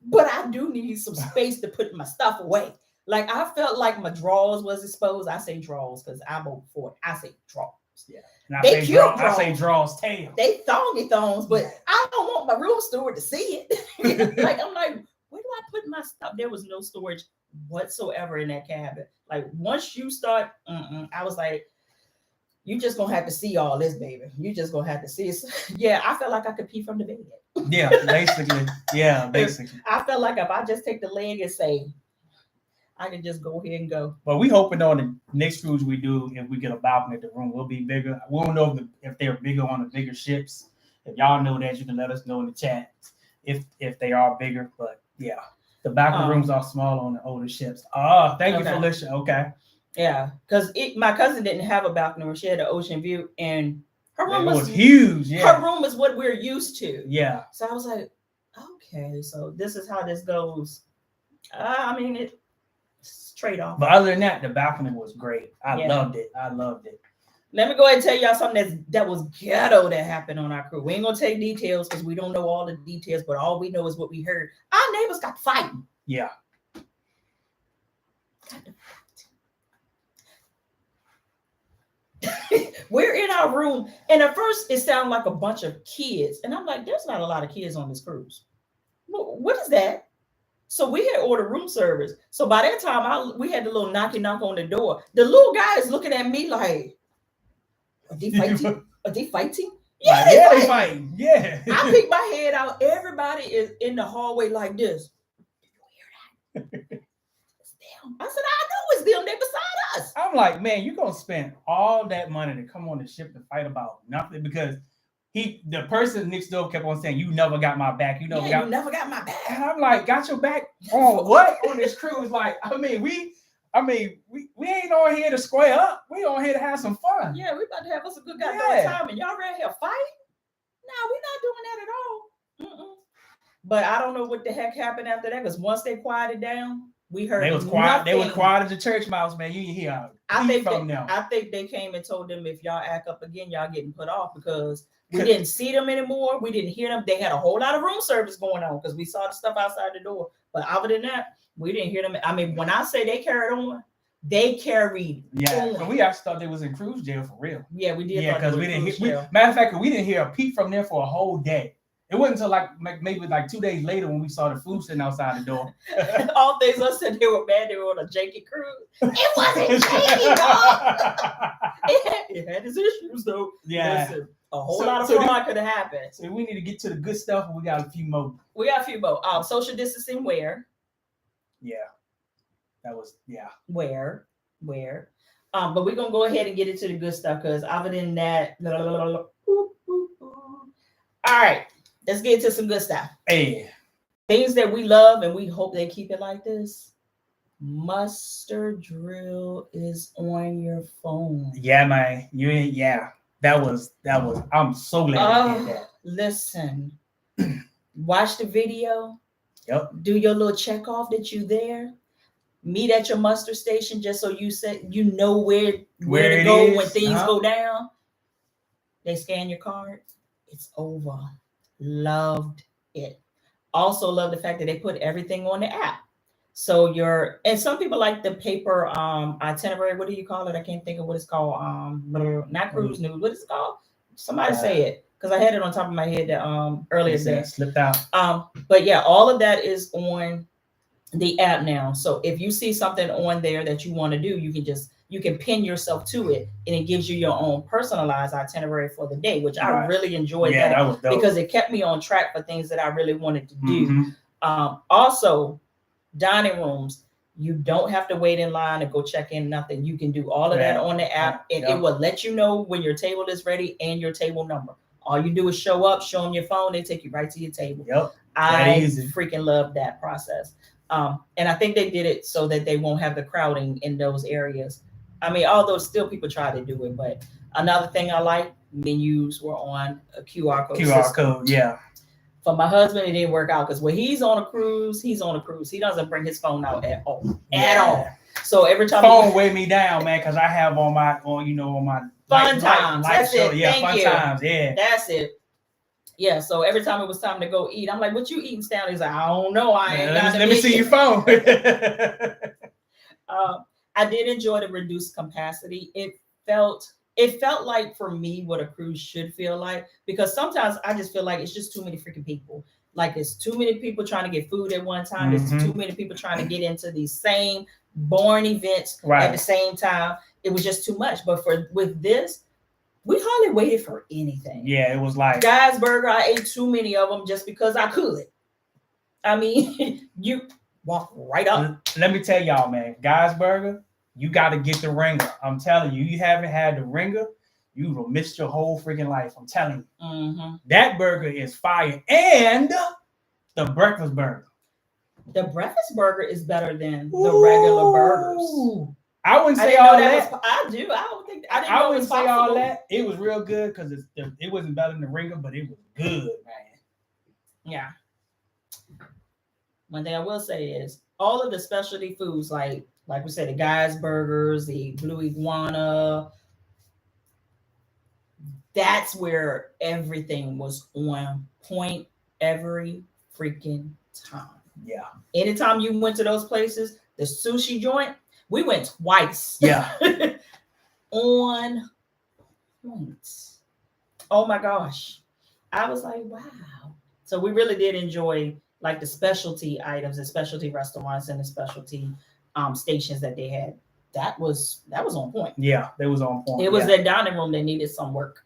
but I do need some space to put my stuff away. Like I felt like my drawers was exposed. I say drawers because I'm over 40. I say drawers. Yeah. And I say drawers tail. They thongy thongs, but I don't want my room steward to see it. Like I'm like, where do I put my stuff? There was no storage whatsoever in that cabin. Like once you start, I was like, you just gonna have to see all this, baby. You just gonna have to see it. Yeah, I felt like I could pee from the bed. Yeah, basically. Yeah, basically. I felt like if I just take the leg and say, I can just go ahead and go. But we hoping on the next cruise we do, if we get a balcony, the room will be bigger. We don't know if they're bigger on the bigger ships. If y'all know that, you can let us know in the chat if they are bigger. But yeah, the balcony rooms are small on the older ships. Thank you, Felicia. Okay. Yeah, because my cousin didn't have a balcony room. She had an ocean view, and her room was huge. Yeah. Her room is what we're used to. Yeah. So I was like, okay, so this is how this goes. I mean, it's trade-off. But other than that, the balcony was great. I loved it. Let me go ahead and tell y'all something that was ghetto that happened on our crew. We ain't gonna take details because we don't know all the details, but all we know is what we heard. Our neighbors got fighting. Yeah. We're in our room, and at first it sounded like a bunch of kids, and I'm like, there's not a lot of kids on this cruise. What is that? So we had ordered room service. So by that time, we had the little knock on the door. The little guy is looking at me like, are they fighting? Are they fighting? Yeah, they fighting. Yeah. I peek my head out. Everybody is in the hallway like this. Did you hear that? It's them. I said, I know it's them. They beside us. I'm like, man, you're gonna spend all that money to come on the ship to fight about nothing because the person next door kept on saying, "You never got my back. You never got my back." And I'm like, "Got your back on what?" On this cruise, like, we ain't on here to square up. We on here to have some fun. Yeah, we about to have us a good goddamn time, and y'all ready here fight? No, we're not doing that at all. But I don't know what the heck happened after that because once they quieted down, We heard they was quiet. nothing. They was quiet as the church mouse, man. You hear I think from them. I think they came and told them, if y'all act up again, y'all getting put off, because we didn't see them anymore. We didn't hear them. They had a whole lot of room service going on because we saw the stuff outside the door. But other than that, we didn't hear them. I mean, when I say they carried on, they carried on. So we actually thought they was in cruise jail for real. Yeah, we did. Yeah, because we didn't hear. Matter of fact, we didn't hear a peep from there for a whole day. It wasn't until like maybe like 2 days later when we saw the food sitting outside the door. All things us said they were mad. They were on a janky cruise. It wasn't janky, dog. It had its issues though. Yeah. Listen, a whole lot of fraud could have happened. So we need to get to the good stuff. We got a few more. We got a few more. Social distancing where? Yeah. That was Where? But we're gonna go ahead and get into the good stuff, because other than that, all right. Let's get into some good stuff. Hey. Things that we love and we hope they keep it like this. Mustard drill is on your phone. Yeah, man. That was I'm so glad you did that. Listen. Watch the video. Yep. Do your little check off that you there. Meet at your muster station just so you know where to go when things go down. They scan your card. It's over. Loved it. Also love the fact that they put everything on the app. So and some people like the paper itinerary. What do you call it? I can't think of what it's called. Not cruise news. What is it called? Somebody say it, because I had it on top of my head earlier today. Slipped out. But yeah, all of that is on the app now. So if you see something on there that you want to do, you can pin yourself to it, and it gives you your own personalized itinerary for the day, which I really enjoyed that was dope, because it kept me on track for things that I really wanted to do. Also, dining rooms, you don't have to wait in line to go check in, nothing. You can do all of that on the app, and it will let you know when your table is ready and your table number. All you do is show up, show them your phone, they take you right to your table. I freaking love that process. And I think they did it so that they won't have the crowding in those areas. I mean, although still people try to do it, but another thing I like, menus were on a QR code. Yeah. For my husband, it didn't work out because when he's on a cruise. He doesn't bring his phone out at all. So every time phone weigh me down, man, because I have on my fun times. That's it. Yeah, fun times. Yeah. That's it. Yeah, so every time it was time to go eat, I'm like, "What you eating, Stanley?" He's like, "I don't know. Let me see your phone." I did enjoy the reduced capacity. It felt like, for me, what a cruise should feel like, because sometimes I just feel like it's just too many freaking people. Like, it's too many people trying to get food at one time. There's too many people trying to get into these same boring events at the same time. It was just too much. But with this, we hardly waited for anything. Yeah, it was like Guy's Burger. I ate too many of them just because I could. I mean, you walk right up. Let me tell y'all, man, Guy's Burger, you got to get the ringer. I'm telling you, you haven't had the ringer, you will miss your whole freaking life. I'm telling you. That burger is fire. And the breakfast burger. The breakfast burger is better than the regular burgers. I wouldn't say all that. I do. I don't think. I wouldn't say all that. It was real good because it wasn't better than the ringer, but it was good, man. Yeah. One thing I will say is all of the specialty foods, like we said, the Guy's Burgers, the Blue Iguana. That's where everything was on point every freaking time. Yeah. Anytime you went to those places, the sushi joint. We went twice. Yeah. On point. Oh my gosh. I was like, wow. So we really did enjoy like the specialty items, the specialty restaurants, and the specialty stations that they had. That was on point. Yeah, they was on point. It was that dining room that needed some work.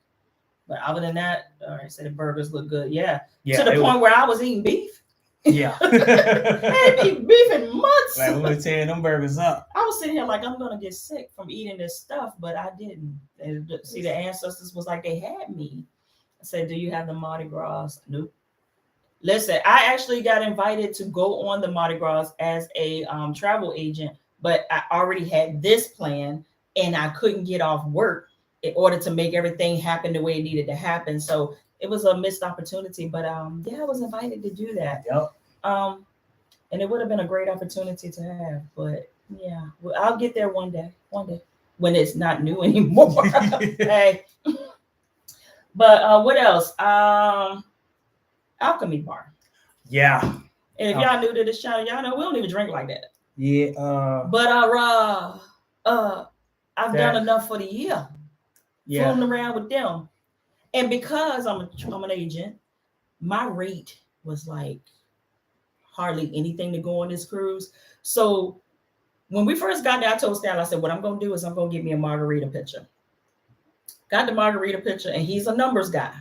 But other than that, all right, so the burgers look good. Yeah. To the point where I was eating beef. Yeah. I hadn't eaten beef in months. Like, we were tearing them burgers up. I was sitting here like, I'm going to get sick from eating this stuff, but I didn't. And see, the ancestors was like, they had me. I said, do you have the Mardi Gras? Nope. Listen, I actually got invited to go on the Mardi Gras as a travel agent, but I already had this plan and I couldn't get off work in order to make everything happen the way it needed to happen. So it was a missed opportunity, but I was invited to do that. Yep. And it would have been a great opportunity to have, but yeah, well, I'll get there one day when it's not new anymore. Hey, but what else? Alchemy Bar. Yeah. And if y'all new to this channel, y'all know we don't even drink like that. Yeah. But I've done enough for the year. Yeah. Fooling around with them, and because I'm an agent, my rate was like hardly anything to go on this cruise. So when we first got there, I told Stan, I said, what I'm going to do is I'm going to get me a margarita pitcher. Got the margarita pitcher, and he's a numbers guy.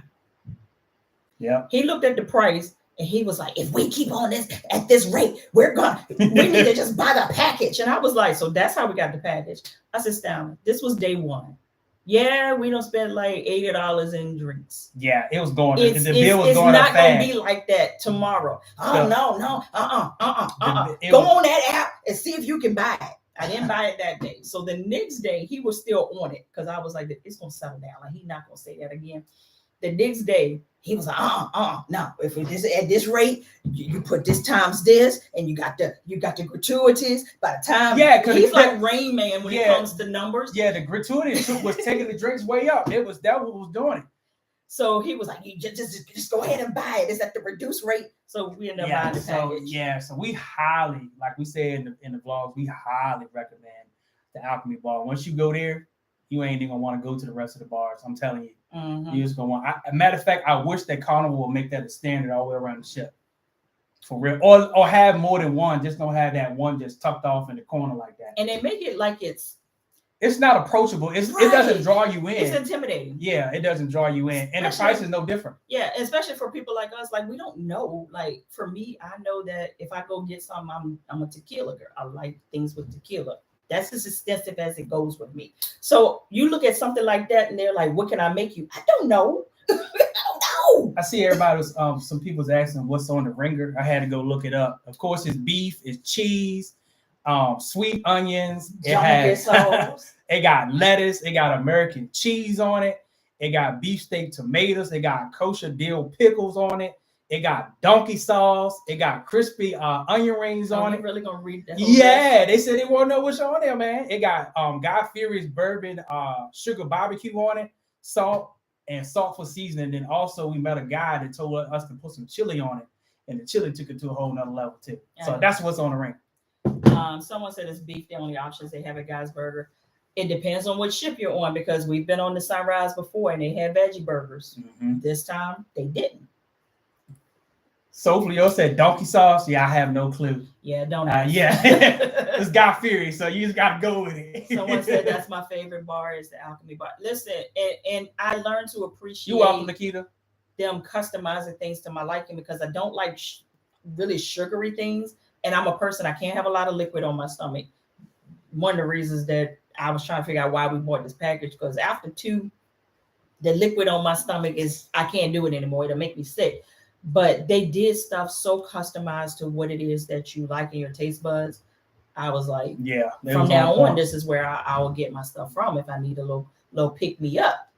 Yeah. He looked at the price, and he was like, if we keep on this at this rate, we need to just buy the package. And I was like, so that's how we got the package. I said, Stan, this was day one. Yeah, we don't spend like $80 in drinks. Yeah, it was going. The bill was going up fast. It's not going to be like that tomorrow. Oh, no. Go on that app and see if you can buy it. I didn't buy it that day. So the next day, he was still on it because I was like, it's going to settle down. Like, he's not going to say that again. The next day, he was like, no. If it is at this rate, you put this times this, and you got the gratuities. By the time, because he's like Rain Man when it comes to numbers. Yeah, the gratuity was taking the drinks way up. That what was doing it. So he was like, you just go ahead and buy it. It's at the reduced rate. So we ended up buying the package. So we highly, like we said in the vlogs, we highly recommend the Alchemy Bar. Once you go there, you ain't even gonna want to go to the rest of the bars. I'm telling you. Mm-hmm. You just gonna want. A matter of fact, I wish that Carnival will make that a standard all the way around the ship, for real, or have more than one. Just don't have that one just tucked off in the corner like that. And they make it like it's not approachable. It doesn't draw you in. It's intimidating. Yeah, it doesn't draw you in, and the price is no different. Yeah, especially for people like us. Like we don't know. Like for me, I know that if I go get something, I'm a tequila girl. I like things with tequila. That's as extensive as it goes with me. So you look at something like that and they're like, what can I make you? I don't know. I don't know. I see everybody was, some people's asking what's on the ringer. I had to go look it up. Of course, it's beef, it's cheese, sweet onions. It got lettuce. It got American cheese on it. It got beefsteak tomatoes. It got kosher dill pickles on it. It got donkey sauce. It got crispy onion rings on it. Really gonna read that? Yeah, they said they want to know what's on there, man. It got Guy Fieri's bourbon sugar barbecue on it, salt for seasoning. Then also we met a guy that told us to put some chili on it, and the chili took it to a whole nother level too. So that's what's on the ring. Someone said it's beef. The only options they have at Guy's Burger. It depends on what ship you're on because we've been on the Sunrise before and they had veggie burgers. Mm-hmm. This time they didn't. So Leo said donkey sauce. Yeah, I have no clue. Yeah, don't. It's Guy Fieri, so you just gotta go with it. Someone said that's my favorite bar is the Alchemy Bar. Listen, and I learned to appreciate. You welcome, Nikita. Them customizing things to my liking because I don't like really sugary things, and I'm a person I can't have a lot of liquid on my stomach. One of the reasons that I was trying to figure out why we bought this package because after 2, the liquid on my stomach I can't do it anymore. It'll make me sick. But they did stuff so customized to what it is that you like in your taste buds. I was like, yeah, from now on, this is where I will get my stuff from if I need a little pick me up.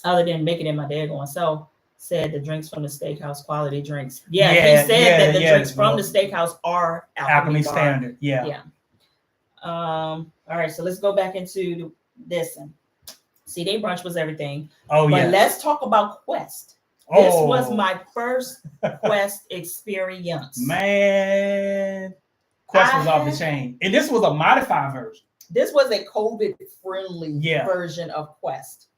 Other than making it my daggone self, said the drinks from the steakhouse, quality drinks. Yeah, he said that the drinks from the steakhouse are Alchemy standard. Yeah. All right, so let's go back into this. And C-Day brunch was everything. Oh, yeah. But let's talk about Quest. This was my first Quest experience. Man, Quest was off the chain. And this was a modified version. This was a COVID-friendly version of Quest.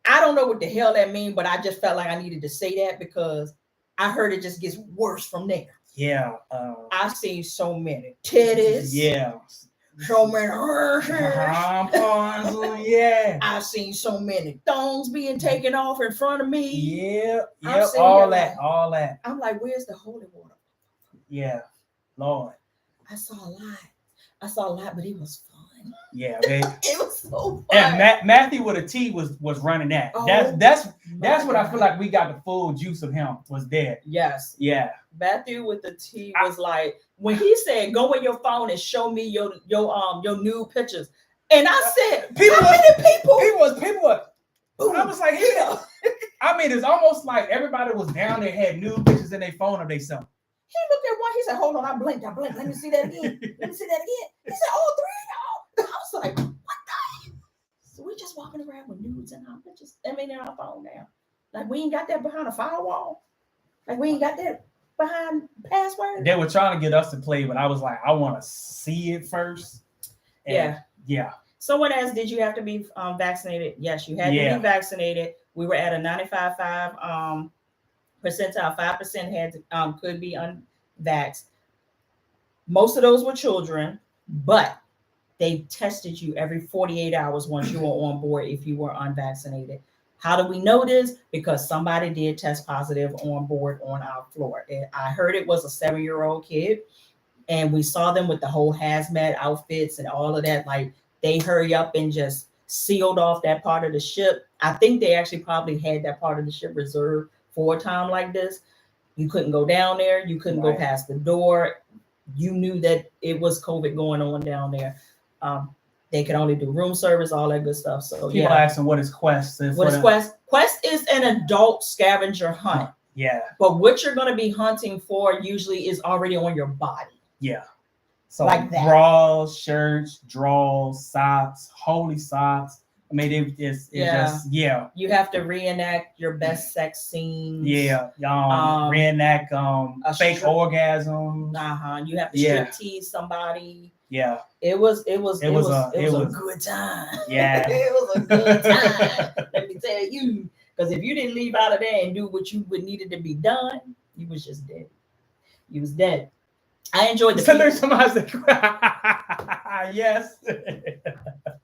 I don't know what the hell that means, but I just felt like I needed to say that because I heard it just gets worse from there. Yeah. I've seen so many titties. Yeah. So many yeah. I've seen so many thongs being taken off in front of me. Yeah, all that. I'm like, where's the holy water? Yeah, Lord. I saw a lot, but it was fun. Yeah, okay. It was so fun. And Matthew with a T was running that. That's what I feel like we got the full juice of him was there. Yes. Yeah. Matthew with the T was like when he said, "Go in your phone and show me your nude pictures," and I said, "How many people?" People were. I was like, yeah. I mean, it's almost like everybody was down there had nude pictures in their phone of themselves. He looked at one. He said, "Hold on, I blinked. Let me see that again. Let me see that again." He said, "Oh, 3 of y'all." I was like, "What the?" So we just walking around with nudes and our pictures. I mean, in our phone now. Like we ain't got that behind a firewall. Like we ain't got that behind password. They were trying to get us to play, but I was like, I want to see it first. And yeah. Someone asked, "Did you have to be vaccinated?" Yes, you had to be vaccinated. We were at a 95.5 percentile. 5% had could be unvaxxed. Most of those were children, but they tested you every 48 hours once you were on board if you were unvaccinated. How do we know this? Because somebody did test positive on board on our floor. And I heard it was a 7-year-old kid, and we saw them with the whole hazmat outfits and all of that. Like they hurry up and just sealed off that part of the ship. I think they actually probably had that part of the ship reserved for a time like this. You couldn't go down there. You couldn't go past the door. You knew that it was COVID going on down there. They could only do room service, all that good stuff. So people asking, what is Quest? What is Quest? Quest is an adult scavenger hunt. Yeah. But what you're going to be hunting for usually is already on your body. Yeah. So like that. Bras, shirts, drawers, socks, holy socks. I mean, it's just. You have to reenact your best sex scenes. Yeah. Reenact fake orgasm. You have to strip tease somebody. Yeah. It was a good time. Yeah. It was a good time. Let me tell you. Because if you didn't leave out of there and do what you would needed to be done, you was just dead. You was dead. I enjoyed the somebody said, yes.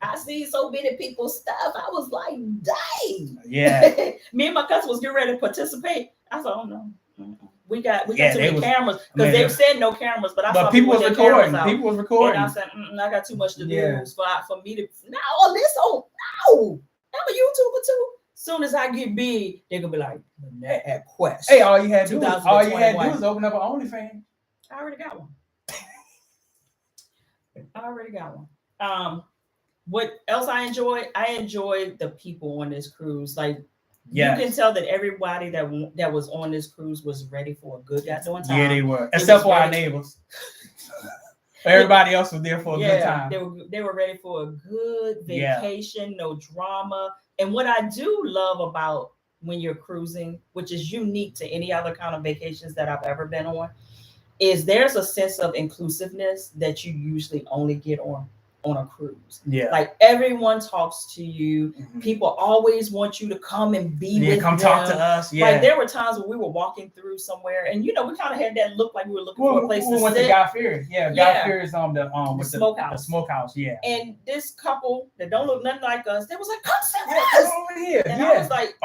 I see so many people's stuff. I was like, dang. Yeah. Me and my cousin was getting ready to participate. I said, oh no. We got too many cameras. Because they said no cameras, but I saw people was recording. People was recording. And I said, I got too much to do for me to no. I'm a YouTuber too. Soon as I get big, they're gonna be like, at Quest. Hey, all you had to do is open up an OnlyFans. I already got one. What else I enjoyed? I enjoyed the people on this cruise. Like you can tell that everybody that was on this cruise was ready for a good goddamn time. Yeah, they were. Except for our neighbors. Everybody else was there for a good time. They were ready for a good vacation, no drama. And what I do love about when you're cruising, which is unique to any other kind of vacations that I've ever been on, is there's a sense of inclusiveness that you usually only get on a cruise. Yeah. Like everyone talks to you. Mm-hmm. People always want you to come and be with them. Talk to us. Yeah. Like there were times when we were walking through somewhere and we kind of had that look like we were looking for a place to sit. We went to Guy Fieri's. Yeah, Guy Fieri's on the smokehouse. The smokehouse, yeah. And this couple that don't look nothing like us, they was like, come sit with us. Come over here. And I was like,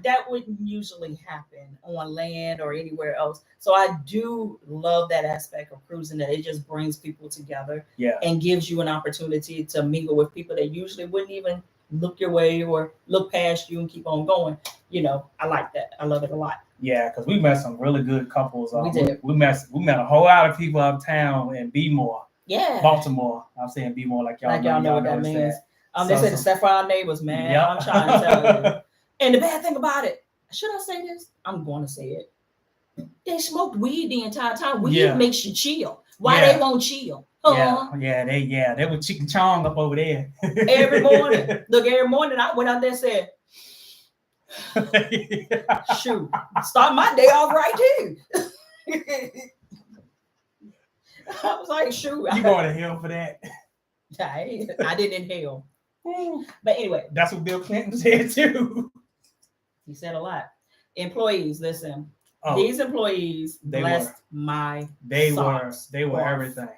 that wouldn't usually happen on land or anywhere else. So I do love that aspect of cruising, that it just brings people together and gives you an opportunity to mingle with people that usually wouldn't even look your way or look past you and keep on going. I like that. I love it a lot. Yeah, because we met some really good couples. We did. We met a whole lot of people uptown in Bmore. Yeah. Baltimore. I'm saying Bmore like y'all know what that means. They said except for our neighbors, man. Yep. I'm trying to tell you. And the bad thing about it, should I say this? I'm going to say it. They smoked weed the entire time. Weed makes you chill. Why they won't chill? They were chicken chong up over there. Every morning. Look, every morning I went out there and said, shoot, start my day off right here. I was like, shoot. You going to hell for that? I didn't inhale. But anyway. That's what Bill Clinton said too. He said a lot. Employees, listen. These employees blessed my socks. They were everything.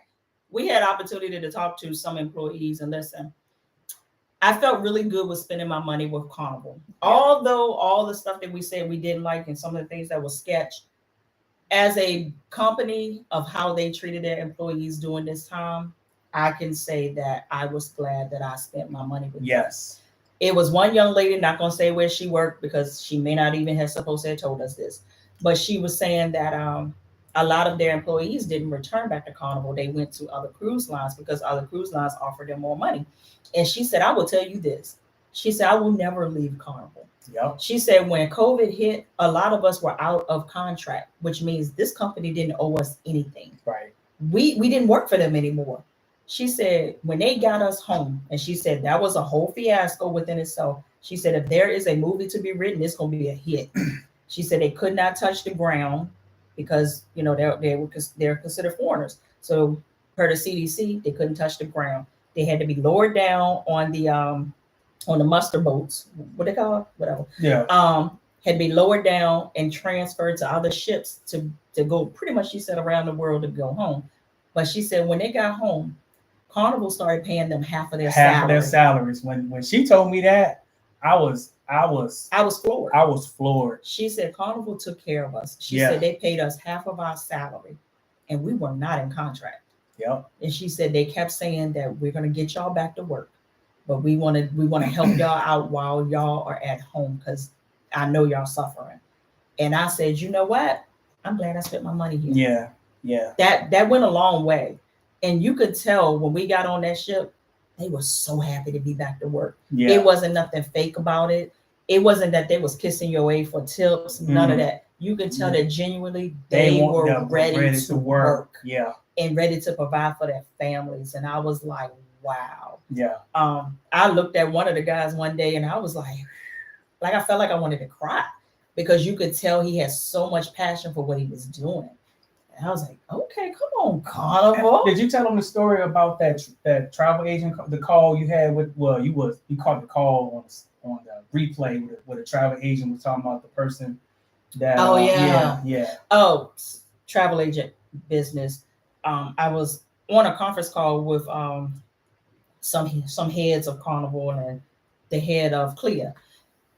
We had opportunity to talk to some employees and listen. I felt really good with spending my money with Carnival. Yeah. Although all the stuff that we said we didn't like and some of the things that were sketch, as a company of how they treated their employees during this time, I can say that I was glad that I spent my money with them. It was one young lady, not going to say where she worked because she may not even have supposed to have told us this. But she was saying that a lot of their employees didn't return back to Carnival. They went to other cruise lines because other cruise lines offered them more money. And she said, I will tell you this. She said, I will never leave Carnival. Yep. She said when COVID hit, a lot of us were out of contract, which means this company didn't owe us anything. Right. We didn't work for them anymore. She said when they got us home, and she said that was a whole fiasco within itself. She said if there is a movie to be written, it's going to be a hit. She said they could not touch the ground because they're considered foreigners. So per the CDC, they couldn't touch the ground. They had to be lowered down on the muster boats. What they call it? Whatever. Yeah. Had to be lowered down and transferred to other ships to go pretty much, she said, around the world to go home. But she said when they got home, Carnival started paying them half of their salaries. When she told me that, I was floored. I was floored. She said Carnival took care of us. She said they paid us half of our salary, and we were not in contract. Yep. And she said they kept saying that we're going to get y'all back to work, but we want to help y'all out while y'all are at home because I know y'all suffering. And I said, you know what? I'm glad I spent my money here. Yeah. Yeah. That went a long way. And you could tell when we got on that ship, they were so happy to be back to work. Yeah. It wasn't nothing fake about it. It wasn't that they was kissing your way for tips. None of that. You could tell that genuinely they were ready to work. Yeah. And ready to provide for their families. And I was like, wow. Yeah. I looked at one of the guys one day and I was like I felt like I wanted to cry because you could tell he had so much passion for what he was doing. And I was like, okay, come on, Carnival. Did you tell them the story about that travel agent, the call you had with, you caught the call on the replay where the travel agent was talking about the person that, yeah. Oh, travel agent business. I was on a conference call with some heads of Carnival and the head of Clea,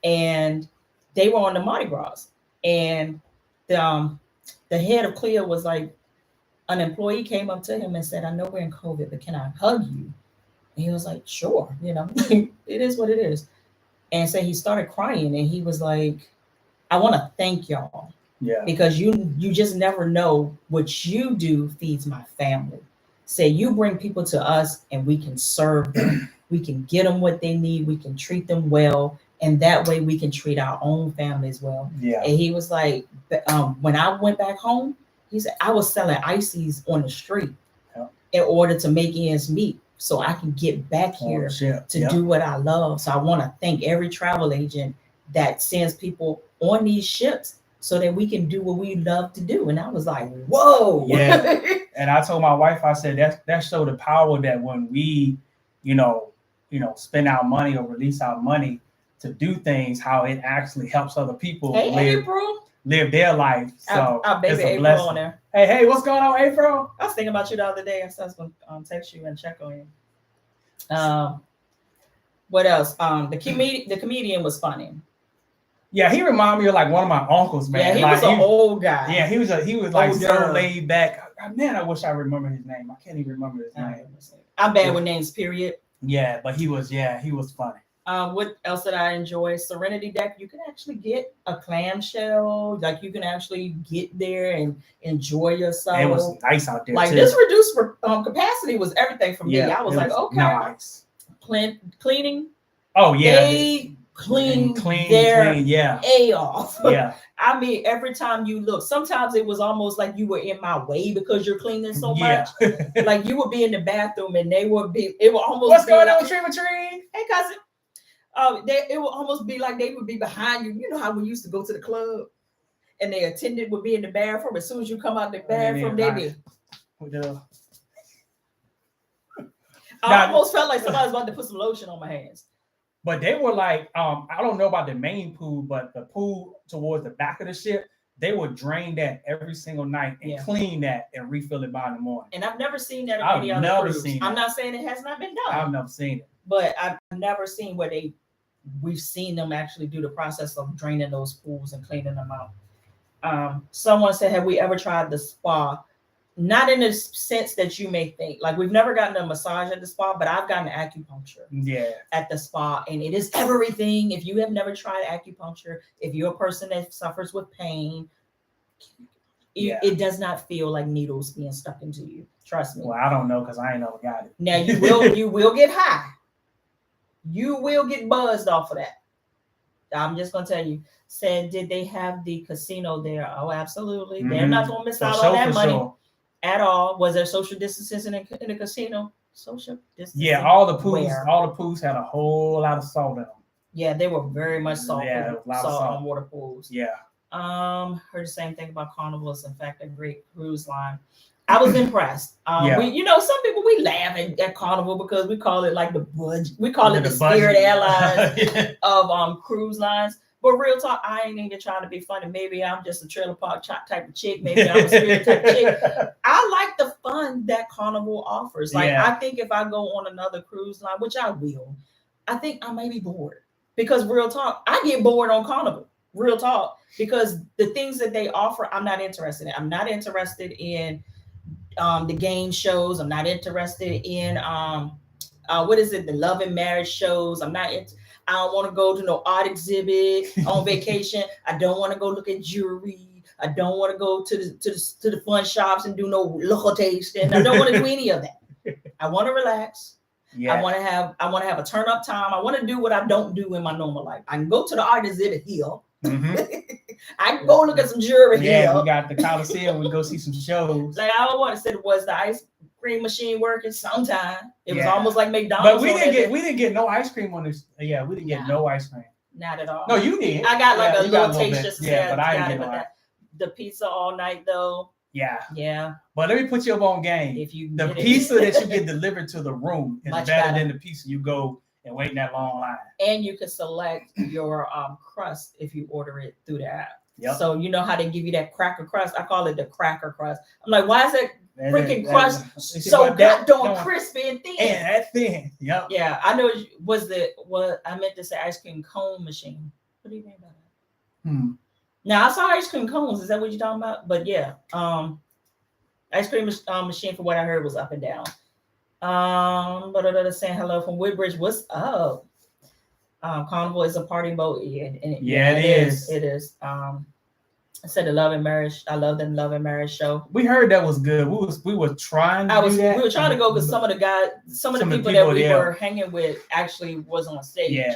and they were on the Mardi Gras, and the head of Clea was like, an employee came up to him and said, I know we're in COVID, but can I hug you? And he was like, sure, it is what it is. And so he started crying and he was like, I want to thank y'all. Yeah. Because you just never know what you do feeds my family. Say you bring people to us and we can serve them. We can get them what they need. We can treat them well. And that way we can treat our own families well. Yeah. And he was like, when I went back home, he said, I was selling ices on the street in order to make ends meet so I can get back here to do what I love. So I want to thank every travel agent that sends people on these ships so that we can do what we love to do. And I was like, whoa. Yeah. And I told my wife, I said, that showed the power that when we, spend our money or release our money to do things, how it actually helps other people live their life. So our baby it's a April blessing. on there. Hey, what's going on, April? I was thinking about you the other day. I said I was going to text you and check on you. What else? The comedian was funny. Yeah, he reminded me of like one of my uncles, man. Yeah, he was an old guy. Yeah, he was like so laid back. Man, I wish I remember his name. I can't even remember his name. I'm bad with names, period. Yeah, but he was funny. What else did I enjoy? Serenity Deck. You can actually get a clamshell. Like you can actually get there and enjoy yourself. It was nice out there. Like this reduced capacity was everything for me. I was like, okay. Nice. Cleaning. Oh yeah. They clean their A off. Yeah. I mean, every time you look, sometimes it was almost like you were in my way because you're cleaning so much. Like you would be in the bathroom and it would almost what's going on, Tree? Hey, cousin. It would almost be like they would be behind you. You know how we used to go to the club and the attendant would be in the bathroom. As soon as you come out the bathroom, they'd be. I almost felt like somebody was about to put some lotion on my hands. But they were like, I don't know about the main pool, but the pool towards the back of the ship, they would drain that every single night and clean that and refill it by the morning. And I've never seen that on any other cruise. I'm not saying it has not been done. I've never seen it. But I've never seen where we've seen them actually do the process of draining those pools and cleaning them out. Someone said, have we ever tried the spa? Not in the sense that you may think. Like we've never gotten a massage at the spa, but I've gotten acupuncture at the spa. And it is everything. If you have never tried acupuncture, if you're a person that suffers with pain, it does not feel like needles being stuck into you. Trust me. Well, I don't know because I ain't never got it. Now you will get high. You will get buzzed off of that. I'm just gonna tell you. Said, did they have the casino there? Oh, absolutely. They're not gonna miss out on that money at all. Was there social distancing in the casino? Social distancing. Yeah, all the pools had a whole lot of salt in them. Yeah, they were very much salt on water pools. Yeah. Heard the same thing about Carnival. In fact, a great cruise line. I was impressed. We, some people we laugh at Carnival because we call it like the budget. We call it the Spirit Airlines of cruise lines. But real talk, I ain't even trying to be funny. Maybe I'm just a trailer park type of chick. Maybe I'm a Spirit type of chick. I like the fun that Carnival offers. Like I think if I go on another cruise line, which I will, I think I may be bored. Because real talk, I get bored on Carnival. Real talk. Because the things that they offer, I'm not interested in. I'm not interested in the game shows. I'm not interested in the love and marriage shows. I don't want to go to no art exhibit on vacation. I don't want to go look at jewelry. I don't want to go to the fun shops and do no local tasting. I don't want to do any of that. I want to relax. Yeah. I want to have a turn up time. I want to do what I don't do in my normal life. I can go to the art exhibit here. Mm-hmm. I can go look at some jewelry here. Yeah, we got the Coliseum. We go see some shows. Like I want to say, was the ice cream machine working? Sometime it was almost like McDonald's. But we didn't get no ice cream on this. Yeah, we didn't get no ice cream. Not at all. No, you did. I got like a little taste just but I didn't get no ice. The pizza all night though. Yeah. But let me put you up on game. The pizza that you get delivered to the room is better than the pizza you go and wait in that long line. And you can select your crust if you order it through the app. Yep. So you know how they give you that cracker crust? I call it the cracker crust. I'm like, why is that freaking crust so goddamn crispy and thin? And that thin. Yep. Yeah, I know. What I meant to say, ice cream cone machine. What do you mean by that? Now I saw ice cream cones. Is that what you're talking about? But yeah, ice cream machine, from what I heard, was up and down. But saying hello from Woodbridge. What's up? Carnival is a party boat. It is. It is. I said the Love and Marriage. I love the Love and Marriage show. We heard that was good. We were trying to do that. We were trying to go because some of the people that we were hanging with actually was on stage. Yeah.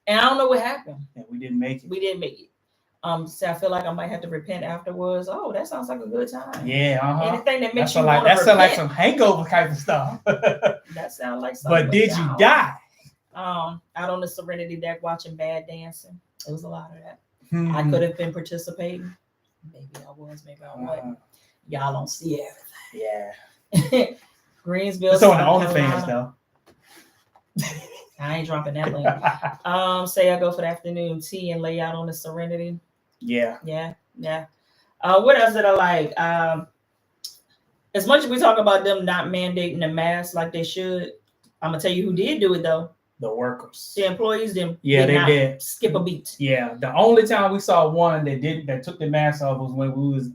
And I don't know what happened. Yeah, we didn't make it. So I feel like I might have to repent afterwards. Oh, that sounds like a good time. Yeah, Anything that makes you want to repent. That sounds like some hangover kind of stuff. That sounds like something. But did you die? Out on the Serenity deck watching Bad Dancing. It was a lot of that. I could have been participating. Maybe I was, maybe I wasn't. Y'all don't see everything. Yeah. Greensville. It's on the OnlyFans though. I ain't dropping that link. Say I go for the afternoon tea and lay out on the Serenity. Yeah. What else did I like? As much as we talk about them not mandating the mask like they should, I'm gonna tell you who did do it though. The workers. The employees did. Yeah, they did. Skip a beat. Yeah. The only time we saw one that took the mask off was when we was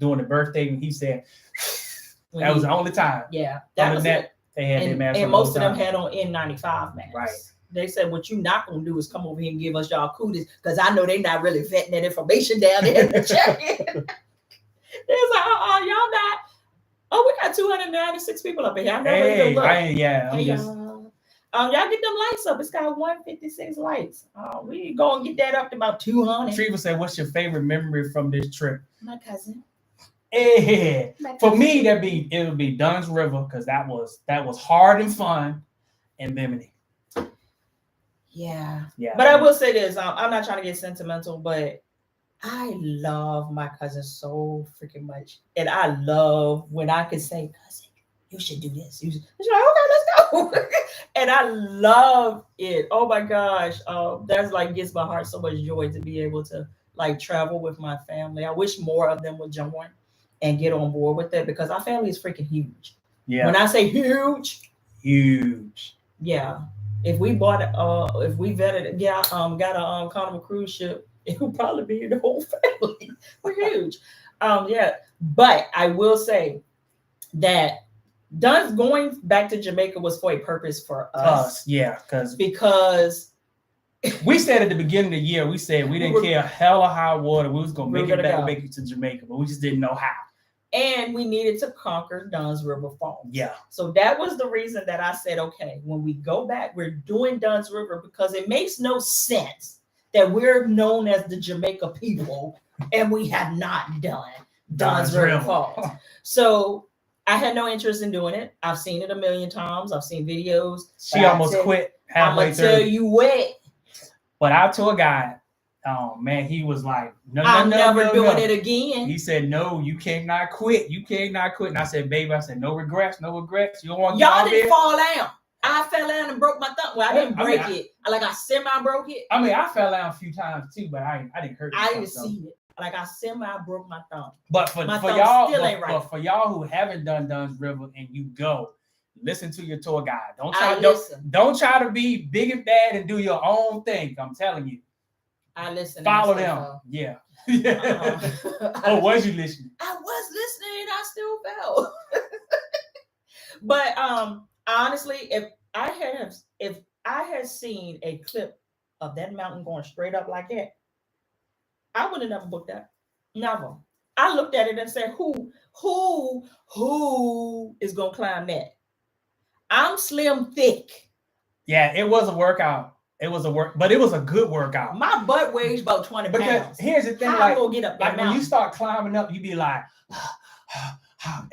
doing the birthday, and he said that was the only time. Yeah. That was it. They had their masks on. And most of them had on N95 masks. Right. They said, what you not going to do is come over here and give us y'all cooties, because I know they're not really vetting that information down there in the check-in. They're like, y'all not. Oh, we got 296 people up here. I know y'all get them lights up. It's got 156 lights. We go and get that up to about 200. Treva said, what's your favorite memory from this trip? My cousin. Hey, for me, it would be Dunn's River, because that was hard and fun, and Bimini. Yeah. But I will say this: I'm not trying to get sentimental, but I love my cousin so freaking much, and I love when I could say, "Cousin, you should do this." She's like, "Okay, let's go," and I love it. Oh my gosh, that's like gives my heart so much joy to be able to like travel with my family. I wish more of them would join and get on board with it, because our family is freaking huge. Yeah. When I say huge. Yeah. If we got a Carnival cruise ship, it would probably be the whole family. We're huge. But I will say that Dunn's going back to Jamaica was for a purpose for us. Yeah, because we said at the beginning of the year, we said we didn't care hell or high water. We was gonna make it to Jamaica, but we just didn't know how. And we needed to conquer Dunn's River Falls. Yeah. So that was the reason that I said, okay, when we go back, we're doing Dunn's River, because it makes no sense that we're known as the Jamaica people, and we have not done Don's River Falls. So I had no interest in doing it. I've seen it a million times. I've seen videos. She almost quit halfway through. I'm gonna tell you what. But our tour guide, oh man, he was like, I'm never doing it again. He said, no, you cannot quit. You cannot quit. And I said, baby, no regrets, no regrets. You don't want to y'all didn't fall down. I fell down and broke my thumb. Well, I didn't break it. I semi broke it. I mean, I fell down a few times too, but I didn't hurt. I didn't see it. I semi broke my thumb. But for y'all, but for y'all who haven't done Don's River and you go, listen to your tour guide. Don't try to be big and bad and do your own thing. I'm telling you. I listen. Follow them. Yeah. Oh, was you listening? I was listening. I still fell. But honestly, if I had seen a clip of that mountain going straight up like that, I would have never booked that. Never. I looked at it and said, who is gonna climb that? I'm slim thick. Yeah, it was a workout. It was but it was a good workout. My butt weighs about 20 pounds. Because here's the thing, I'm gonna get up that when you start climbing up, you be like,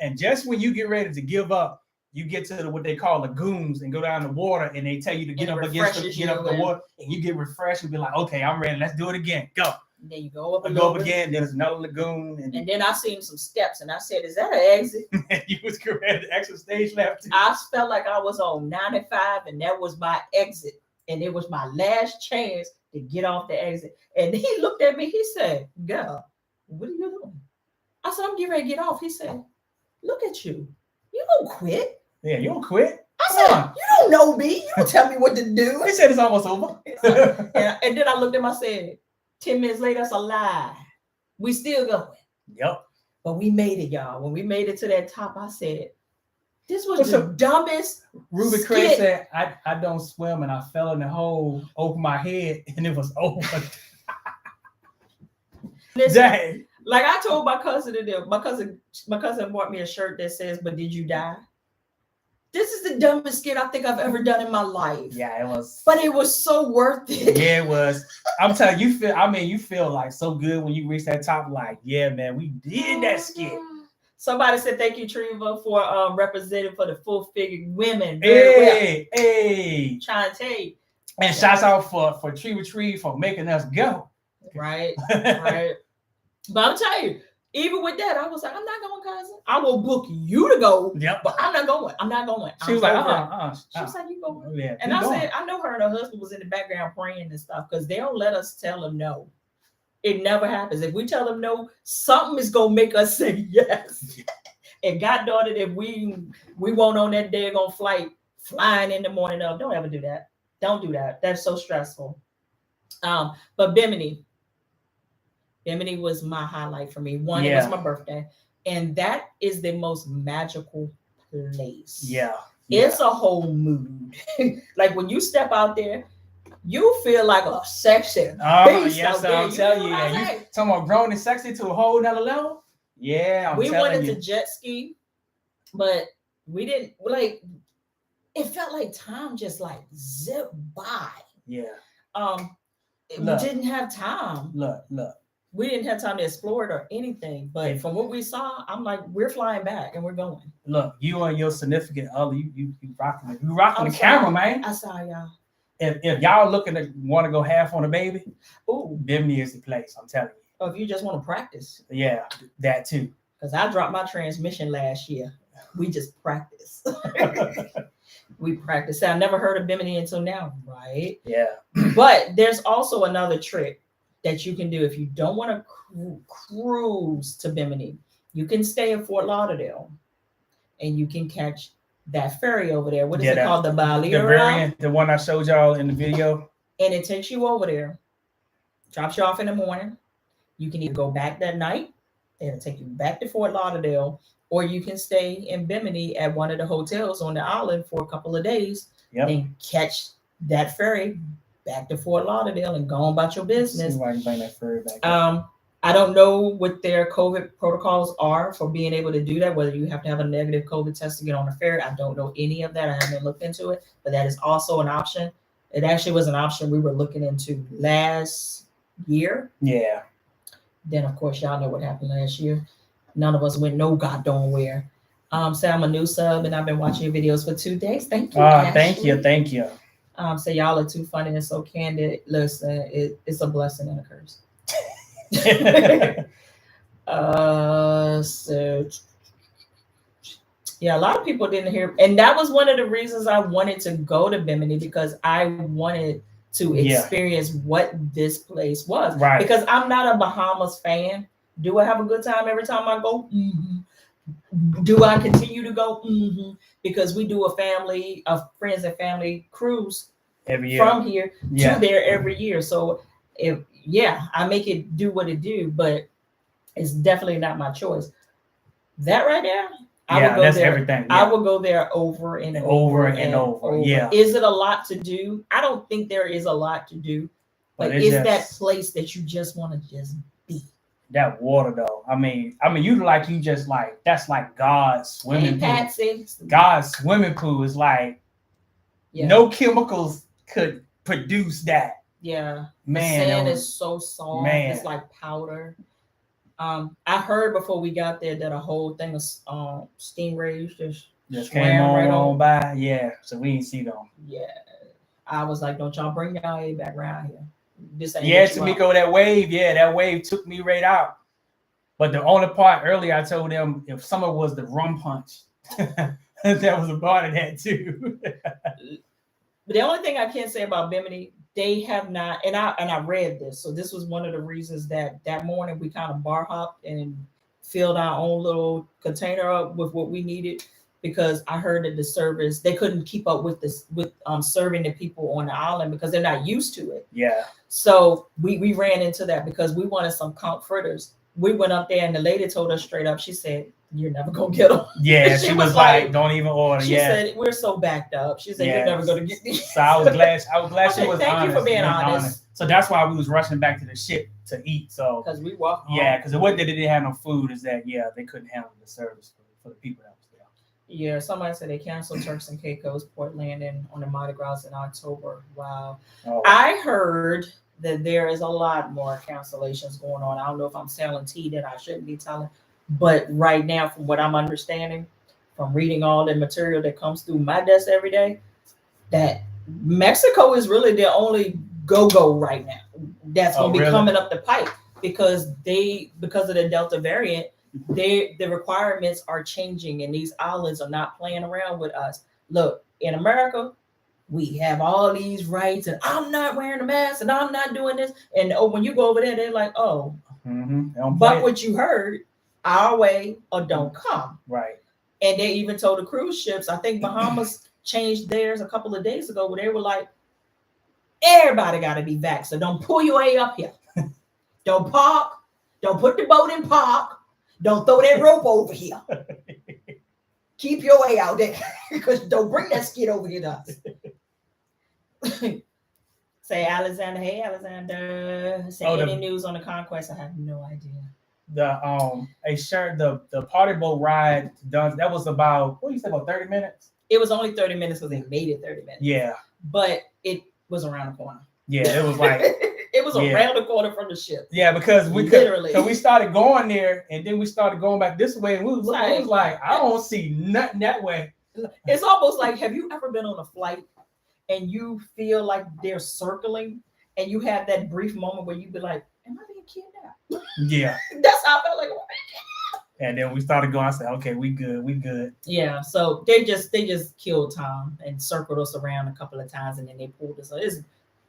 and just when you get ready to give up, you get to what they call lagoons and go down the water, and they tell you to get up the water, and you get refreshed and be like, okay, I'm ready. Let's do it again. Go. And then you go up again. Then there's another lagoon, and then I seen some steps, and I said, "Is that an exit?" You was correct. The exit stage left. I felt like I was on 95, and that was my exit, and it was my last chance to get off the exit. And he looked at me. He said, "Girl, what are you doing?" I said, "I'm getting ready to get off." He said, "Look at you. You don't quit." Yeah, you don't quit. I said, "You don't know me. You don't tell me what to do." He said it's almost over. and then I looked at him. I said, 10 minutes later, that's a lie. We still going. Yep. But we made it, y'all. When we made it to that top, I said, this was the dumbest. Ruby Craig said, I don't swim, and I fell in the hole, opened my head, and it was over. Listen, like I told my cousin to do, my cousin bought me a shirt that says, "But did you die?" This is the dumbest skit I think I've ever done in my life. Yeah, it was. But it was so worth it. Yeah, it was. I'm telling you, you feel like so good when you reach that top. Like, yeah, man, we did that skit. Somebody said thank you, Treva, for representing for the full-figured women. Hey. Trying to tell you. And shouts out for Treva for making us go. Right. But I'm telling you, even with that, I was like, I'm not going, cousin. I will book you to go. Yep. But I'm not going. She was like, She was like, you go. Yeah, and I said, I know her and her husband was in the background praying and stuff because they don't let us tell them no. It never happens. If we tell them no, something is going to make us say yes. And God darn it, if we won't on that daggone flight flying in the morning of, don't ever do that. Don't do that. That's so stressful. But Bimini was my highlight for me. One, it was my birthday. And that is the most magical place. Yeah. It's a whole mood. Like when you step out there, you feel like a sexy beast. Yes, I'm telling you. You talking about grown and sexy to a whole nother level? Yeah, we wanted to jet ski, but we didn't it felt like time just like zipped by. Yeah. We didn't have time. Look. We didn't have time to explore it or anything, but from what we saw, I'm like, we're flying back and we're going. Look, you and your significant other, you rocking the camera, man. I saw y'all. If y'all looking to want to go half on a baby, Bimini is the place. I'm telling you. Or if you just want to practice. Yeah, that too. Because I dropped my transmission last year. We just practice. We practice. I never heard of Bimini until now, right? Yeah. But there's also another trick that you can do if you don't want to cruise to Bimini. You can stay in Fort Lauderdale and you can catch that ferry over there. What is it called? The Balira? The one I showed y'all in the video. And it takes you over there, drops you off in the morning. You can either go back that night, it'll take you back to Fort Lauderdale, or you can stay in Bimini at one of the hotels on the island for a couple of days and catch that ferry back to Fort Lauderdale and go on about your business. See why you bring that ferry back. I don't know what their COVID protocols are for being able to do that, whether you have to have a negative COVID test to get on the ferry. I don't know any of that. I haven't looked into it, but that is also an option It actually was an option we were looking into last year. Yeah. Then, of course, y'all know what happened last year. None of us went no goddamn where. Say I'm a new sub and I've been watching your videos for 2 days. Thank you. Thank you. Thank you. Say y'all are too funny and so candid. Listen, it's a blessing and a curse. So yeah, a lot of people didn't hear, and that was one of the reasons I wanted to go to Bimini, because I wanted to experience what this place was. Right. Because I'm not a Bahamas fan. Do I have a good time every time I go? Mm-hmm. Do I continue to go? Mm-hmm. Because we do a friends and family cruise every year from here to there every year. So I make it do what it do, but it's definitely not my choice. That right there, I would go that's there. Everything. Yeah. I will go there over and over. Yeah. Is it a lot to do? I don't think there is a lot to do, but it's that place that you just want to just be. That water though. I mean, you just like, that's like God's swimming pool. God's swimming pool is like no chemicals could produce that. Yeah. Man, the sand is so soft. Man. It's like powder. I heard before we got there that a whole thing of stingrays just came on by. Yeah, so we didn't see them. Yeah, I was like, don't y'all bring y'all A back around here. This ain't Tamiko, that wave took me right out. But the only part earlier, I told them if summer was the rum punch, that was a part of that too. But the only thing I can say about Bimini, they have not, and I read this, so this was one of the reasons that morning we kind of bar hopped and filled our own little container up with what we needed, because I heard that the service, they couldn't keep up with serving the people on the island because they're not used to it. Yeah. So we ran into that because we wanted some comforters. We went up there and the lady told us straight up, she said, you're never gonna get them. Yeah, she was like, don't even order. She said, we're so backed up. She said, you're never gonna get these. So I was glad she was thank honest. You for being honest. So that's why we was rushing back to the ship to eat. So because we walked home. Yeah, because what they didn't have no food is that they couldn't handle the service for the people that was there. Yeah, somebody said they canceled Turks and Caicos Port Landing on the Mardi Gras in October. Wow. Oh. I heard that there is a lot more cancellations going on. I don't know if I'm selling tea that I shouldn't be telling. But right now, from what I'm understanding, from reading all the material that comes through my desk every day, that Mexico is really the only go-go right now. That's going to be coming up the pipe because of the Delta variant, the requirements are changing and these islands are not playing around with us. Look, in America, we have all these rights and I'm not wearing a mask and I'm not doing this. And when you go over there, they're like, oh, but what you heard, our way or don't come. Right. And they even told the cruise ships, I think Bahamas changed theirs a couple of days ago, where they were like, everybody got to be vaxxed. So don't pull your way up here. Don't park. Don't put the boat in park. Don't throw that rope over here. Keep your way out there. Because don't bring that skid over here to us. Say Alexander. Hey, Alexander. Say any news on the conquest? I have no idea. The party boat ride done. That was about, what do you say, about 30 minutes? It was only 30 minutes because they made it 30 minutes. Yeah. But it was around the corner. Yeah, it was like it was around the corner from the ship. Yeah, because we started going there and then we started going back this way and we was like, I don't see nothing that way. It's almost like, have you ever been on a flight and you feel like they're circling and you have that brief moment where you be like, am I being kidnapped? Yeah. That's how I felt like. And then we started going. I said, okay, we good. Yeah. So they just killed time and circled us around a couple of times and then they pulled us. So there's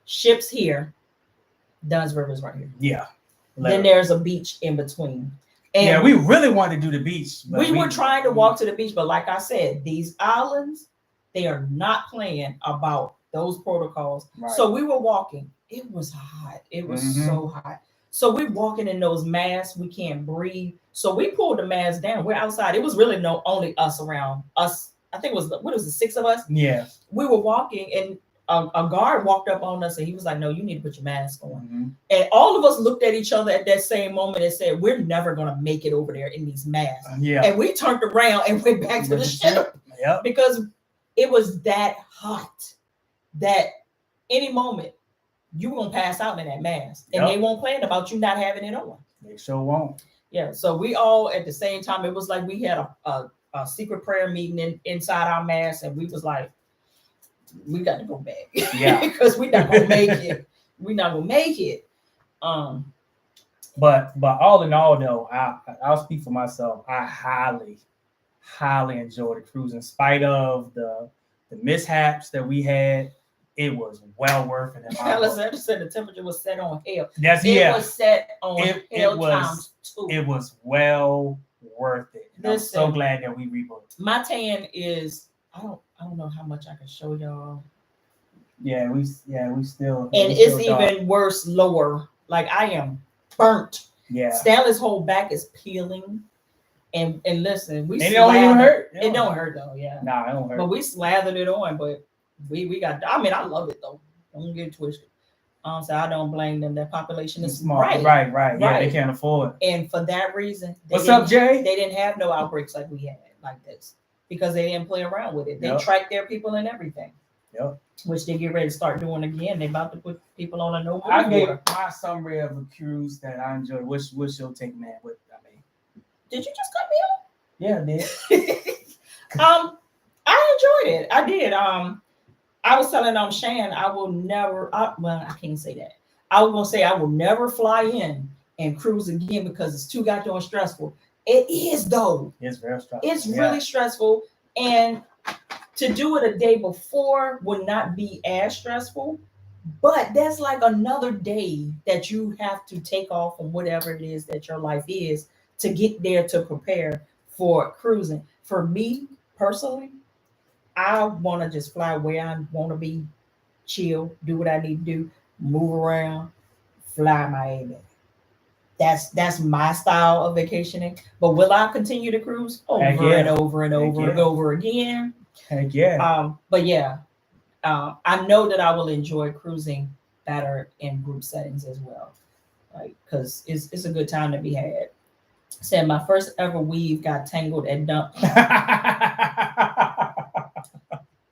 ships here. Dunn's River's right here. Yeah. Then there's a beach in between. And we really wanted to do the beach. We were trying to walk to the beach, but like I said, these islands, they are not playing about those protocols. Right. So we were walking. It was hot. It was so hot. So we're walking in those masks. We can't breathe. So we pulled the masks down. We're outside. It was really only us around us. I think it was 6 of us? Yeah. We were walking and a guard walked up on us and he was like, no, you need to put your mask on. And all of us looked at each other at that same moment and said, we're never going to make it over there in these masks. And we turned around and went back to the ship because it was that hot that any moment you're gonna pass out in that mask, and they won't plan about you not having it on. They sure won't. Yeah, so we all at the same time, it was like we had a secret prayer meeting inside our mask, and we was like, we got to go back. Yeah. Because we're not gonna make it. We're not gonna make it. But all in all though, I'll speak for myself. I highly enjoyed the cruise in spite of the mishaps that we had. It was well worth it. Alice said the temperature was set on hell. It was set on hell times 2. It was well worth it. I'm so glad that we rebooked. My tan is I don't know how much I can show y'all. Yeah, we still. And it's even worse lower. Like I am burnt. Yeah. Stanley's whole back is peeling. And listen, it don't even hurt. It don't hurt though. Yeah. Nah, it don't hurt. But we slathered it on, but. We got. I mean, I love it though. Don't get it twisted. So I don't blame them. That population is smart. Right. Yeah, they can't afford. And for that reason, what's up, Jay? They didn't have no outbreaks like we had like this because they didn't play around with it. They tracked their people and everything. Yep. Which they get ready to start doing again. They about to put people on a no. I gave my summary of a cruise that I enjoyed. What's your take, man? Did you just cut me off? Yeah, I did. I enjoyed it. I did. I was telling Shan, I will never. Well, I can't say that. I was gonna say I will never fly in and cruise again because it's too goddamn stressful. It is though. It's very stressful. It's really stressful, and to do it a day before would not be as stressful. But that's like another day that you have to take off from whatever it is that your life is to get there to prepare for cruising. For me personally, I want to just fly where I want to be, chill, do what I need to do, move around, fly Miami. That's my style of vacationing. But will I continue to cruise over and over and over and over again? Heck yeah. But yeah, I know that I will enjoy cruising better in group settings as well, like because it's a good time to be had. Said my first ever weave got tangled at dump.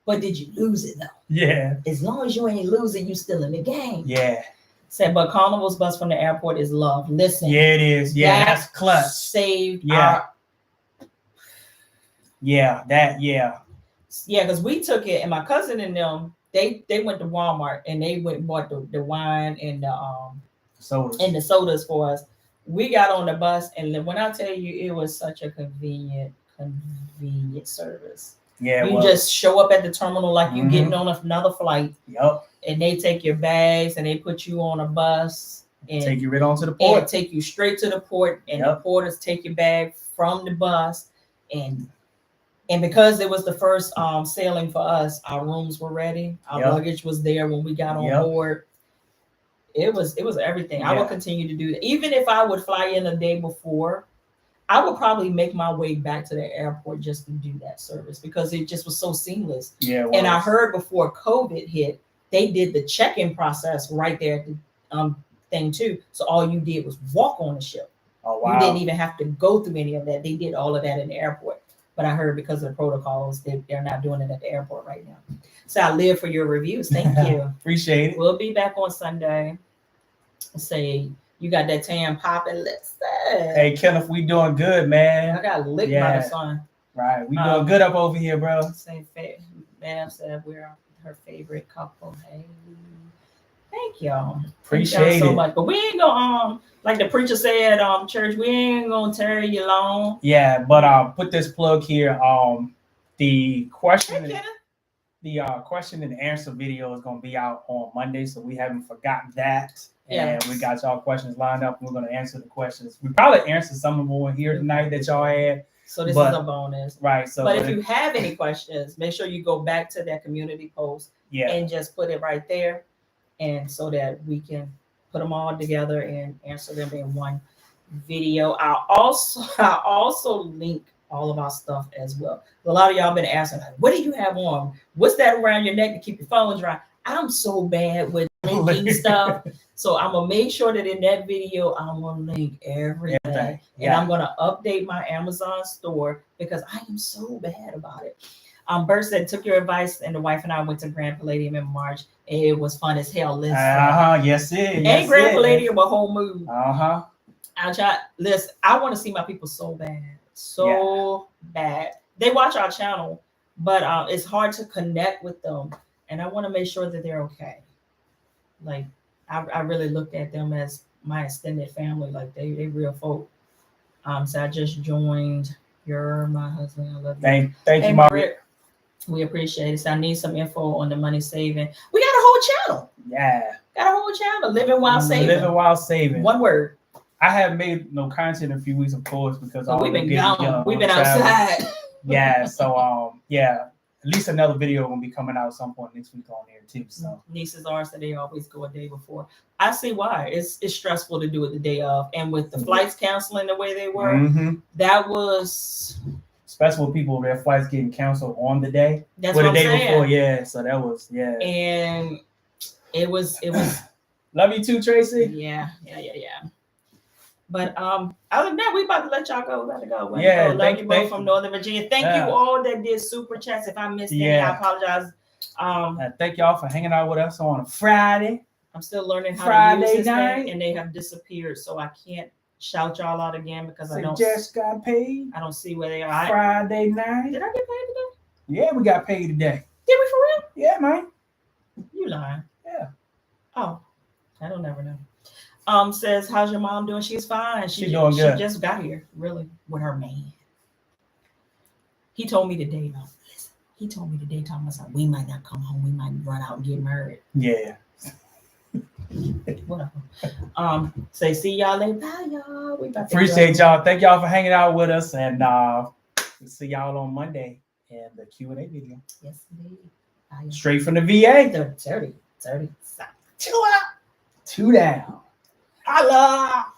But did you lose it though? Yeah. As long as you ain't losing, you still in the game. Yeah. Said, but Carnival's bus from the airport is love. Listen. Yeah, it is. Yeah, that's clutch. Saved Yeah, because we took it, and my cousin and them, they went to Walmart and they went and bought the wine and the sodas for us. We got on the bus, and when I tell you, it was such a convenient service. Yeah, you just show up at the terminal like you getting on another flight. Yep. And they take your bags and they put you on a bus and take you right onto the port. And take you straight to the port, and the porters take your bag from the bus. And because it was the first sailing for us, our rooms were ready. Our luggage was there when we got on board. It was everything. Yeah. I would continue to do that. Even if I would fly in the day before, I would probably make my way back to the airport just to do that service because it just was so seamless. Yeah. And I heard before COVID hit, they did the check-in process right there at the thing too. So all you did was walk on the ship. Oh, wow. You didn't even have to go through any of that. They did all of that in the airport. But I heard because of the protocols, they're not doing it at the airport right now. So I live for your reviews. Thank you. Appreciate it. We'll be back on Sunday. Say you got that tan popping. Let's say. Hey, Kenneth, we doing good, man. I got licked by the sun. Right. We doing good up over here, bro. Same man said we're her favorite couple. Hey. Thank y'all. Appreciate y'all so it. much. But we ain't gonna like the preacher said, church, we ain't gonna tarry you long. Yeah, but put this plug here. The question question and answer video is gonna be out on Monday, so we haven't forgotten that. And we got y'all questions lined up. We're gonna answer the questions. We probably answered some of them on here tonight that y'all had. So this is a bonus. Right. So but if you have any questions, make sure you go back to that community post and just put it right there. And so that we can put them all together and answer them in one video. I'll also link all of our stuff as well. A lot of y'all been asking, what do you have on? What's that around your neck to keep your phone dry? I'm so bad with linking stuff. So I'm gonna make sure that in that video, I'm gonna link everything. And I'm gonna update my Amazon store because I am so bad about it. Bert said, took your advice, and the wife and I went to Grand Palladium in March. It was fun as hell. Listen. Yes, it. And yes, Grand it. Palladium, a whole mood. I try. Listen, I want to see my people so bad. So bad. They watch our channel, but it's hard to connect with them. And I want to make sure that they're okay. Like, I really looked at them as my extended family. Like, they real folk. So I just joined. You're my husband. I love you. Thank you, Margaret. We appreciate it. So I need some info on the money saving. We got a whole channel. Yeah. Got a whole channel. Living while saving. Living while saving. One word. I have made no content in a few weeks, of course, because we've been gone. We've been outside. Yeah. So at least another video will be coming out at some point next week on there too. So nieces are, so they always go a day before. I see why. It's stressful to do it the day of, and with the flights canceling the way they were, that was. Especially with people, their flights getting canceled on the day. That's what I'm saying. Before, yeah. So that was, And it was. Love you too, Tracy. Yeah. But other than that, we about to let y'all go. Love you both from Northern Virginia. Thank you all that did super chats. If I missed any, I apologize. Thank y'all for hanging out with us on a Friday. I'm still learning how to use this thing, and they have disappeared, so I can't shout y'all out again because I don't. Just got paid. I don't see where they are. Friday night. Did I get paid today? Yeah, we got paid today. Did we for real? Yeah, man. You lying? Yeah. Oh, I don't ever know. Says, how's your mom doing? She's fine. She's doing good. She just got here, really, with her man. He told me today, though. He told me today, Thomas, we might not come home. We might run out and get married. Yeah. Whatever. Say, see y'all later. Bye, y'all. We about to appreciate y'all. Thank y'all for hanging out with us, and we'll see y'all on Monday in the Q&A video. Yes, indeed. Straight from the VA. 30. 2 out. 2 down. Holla.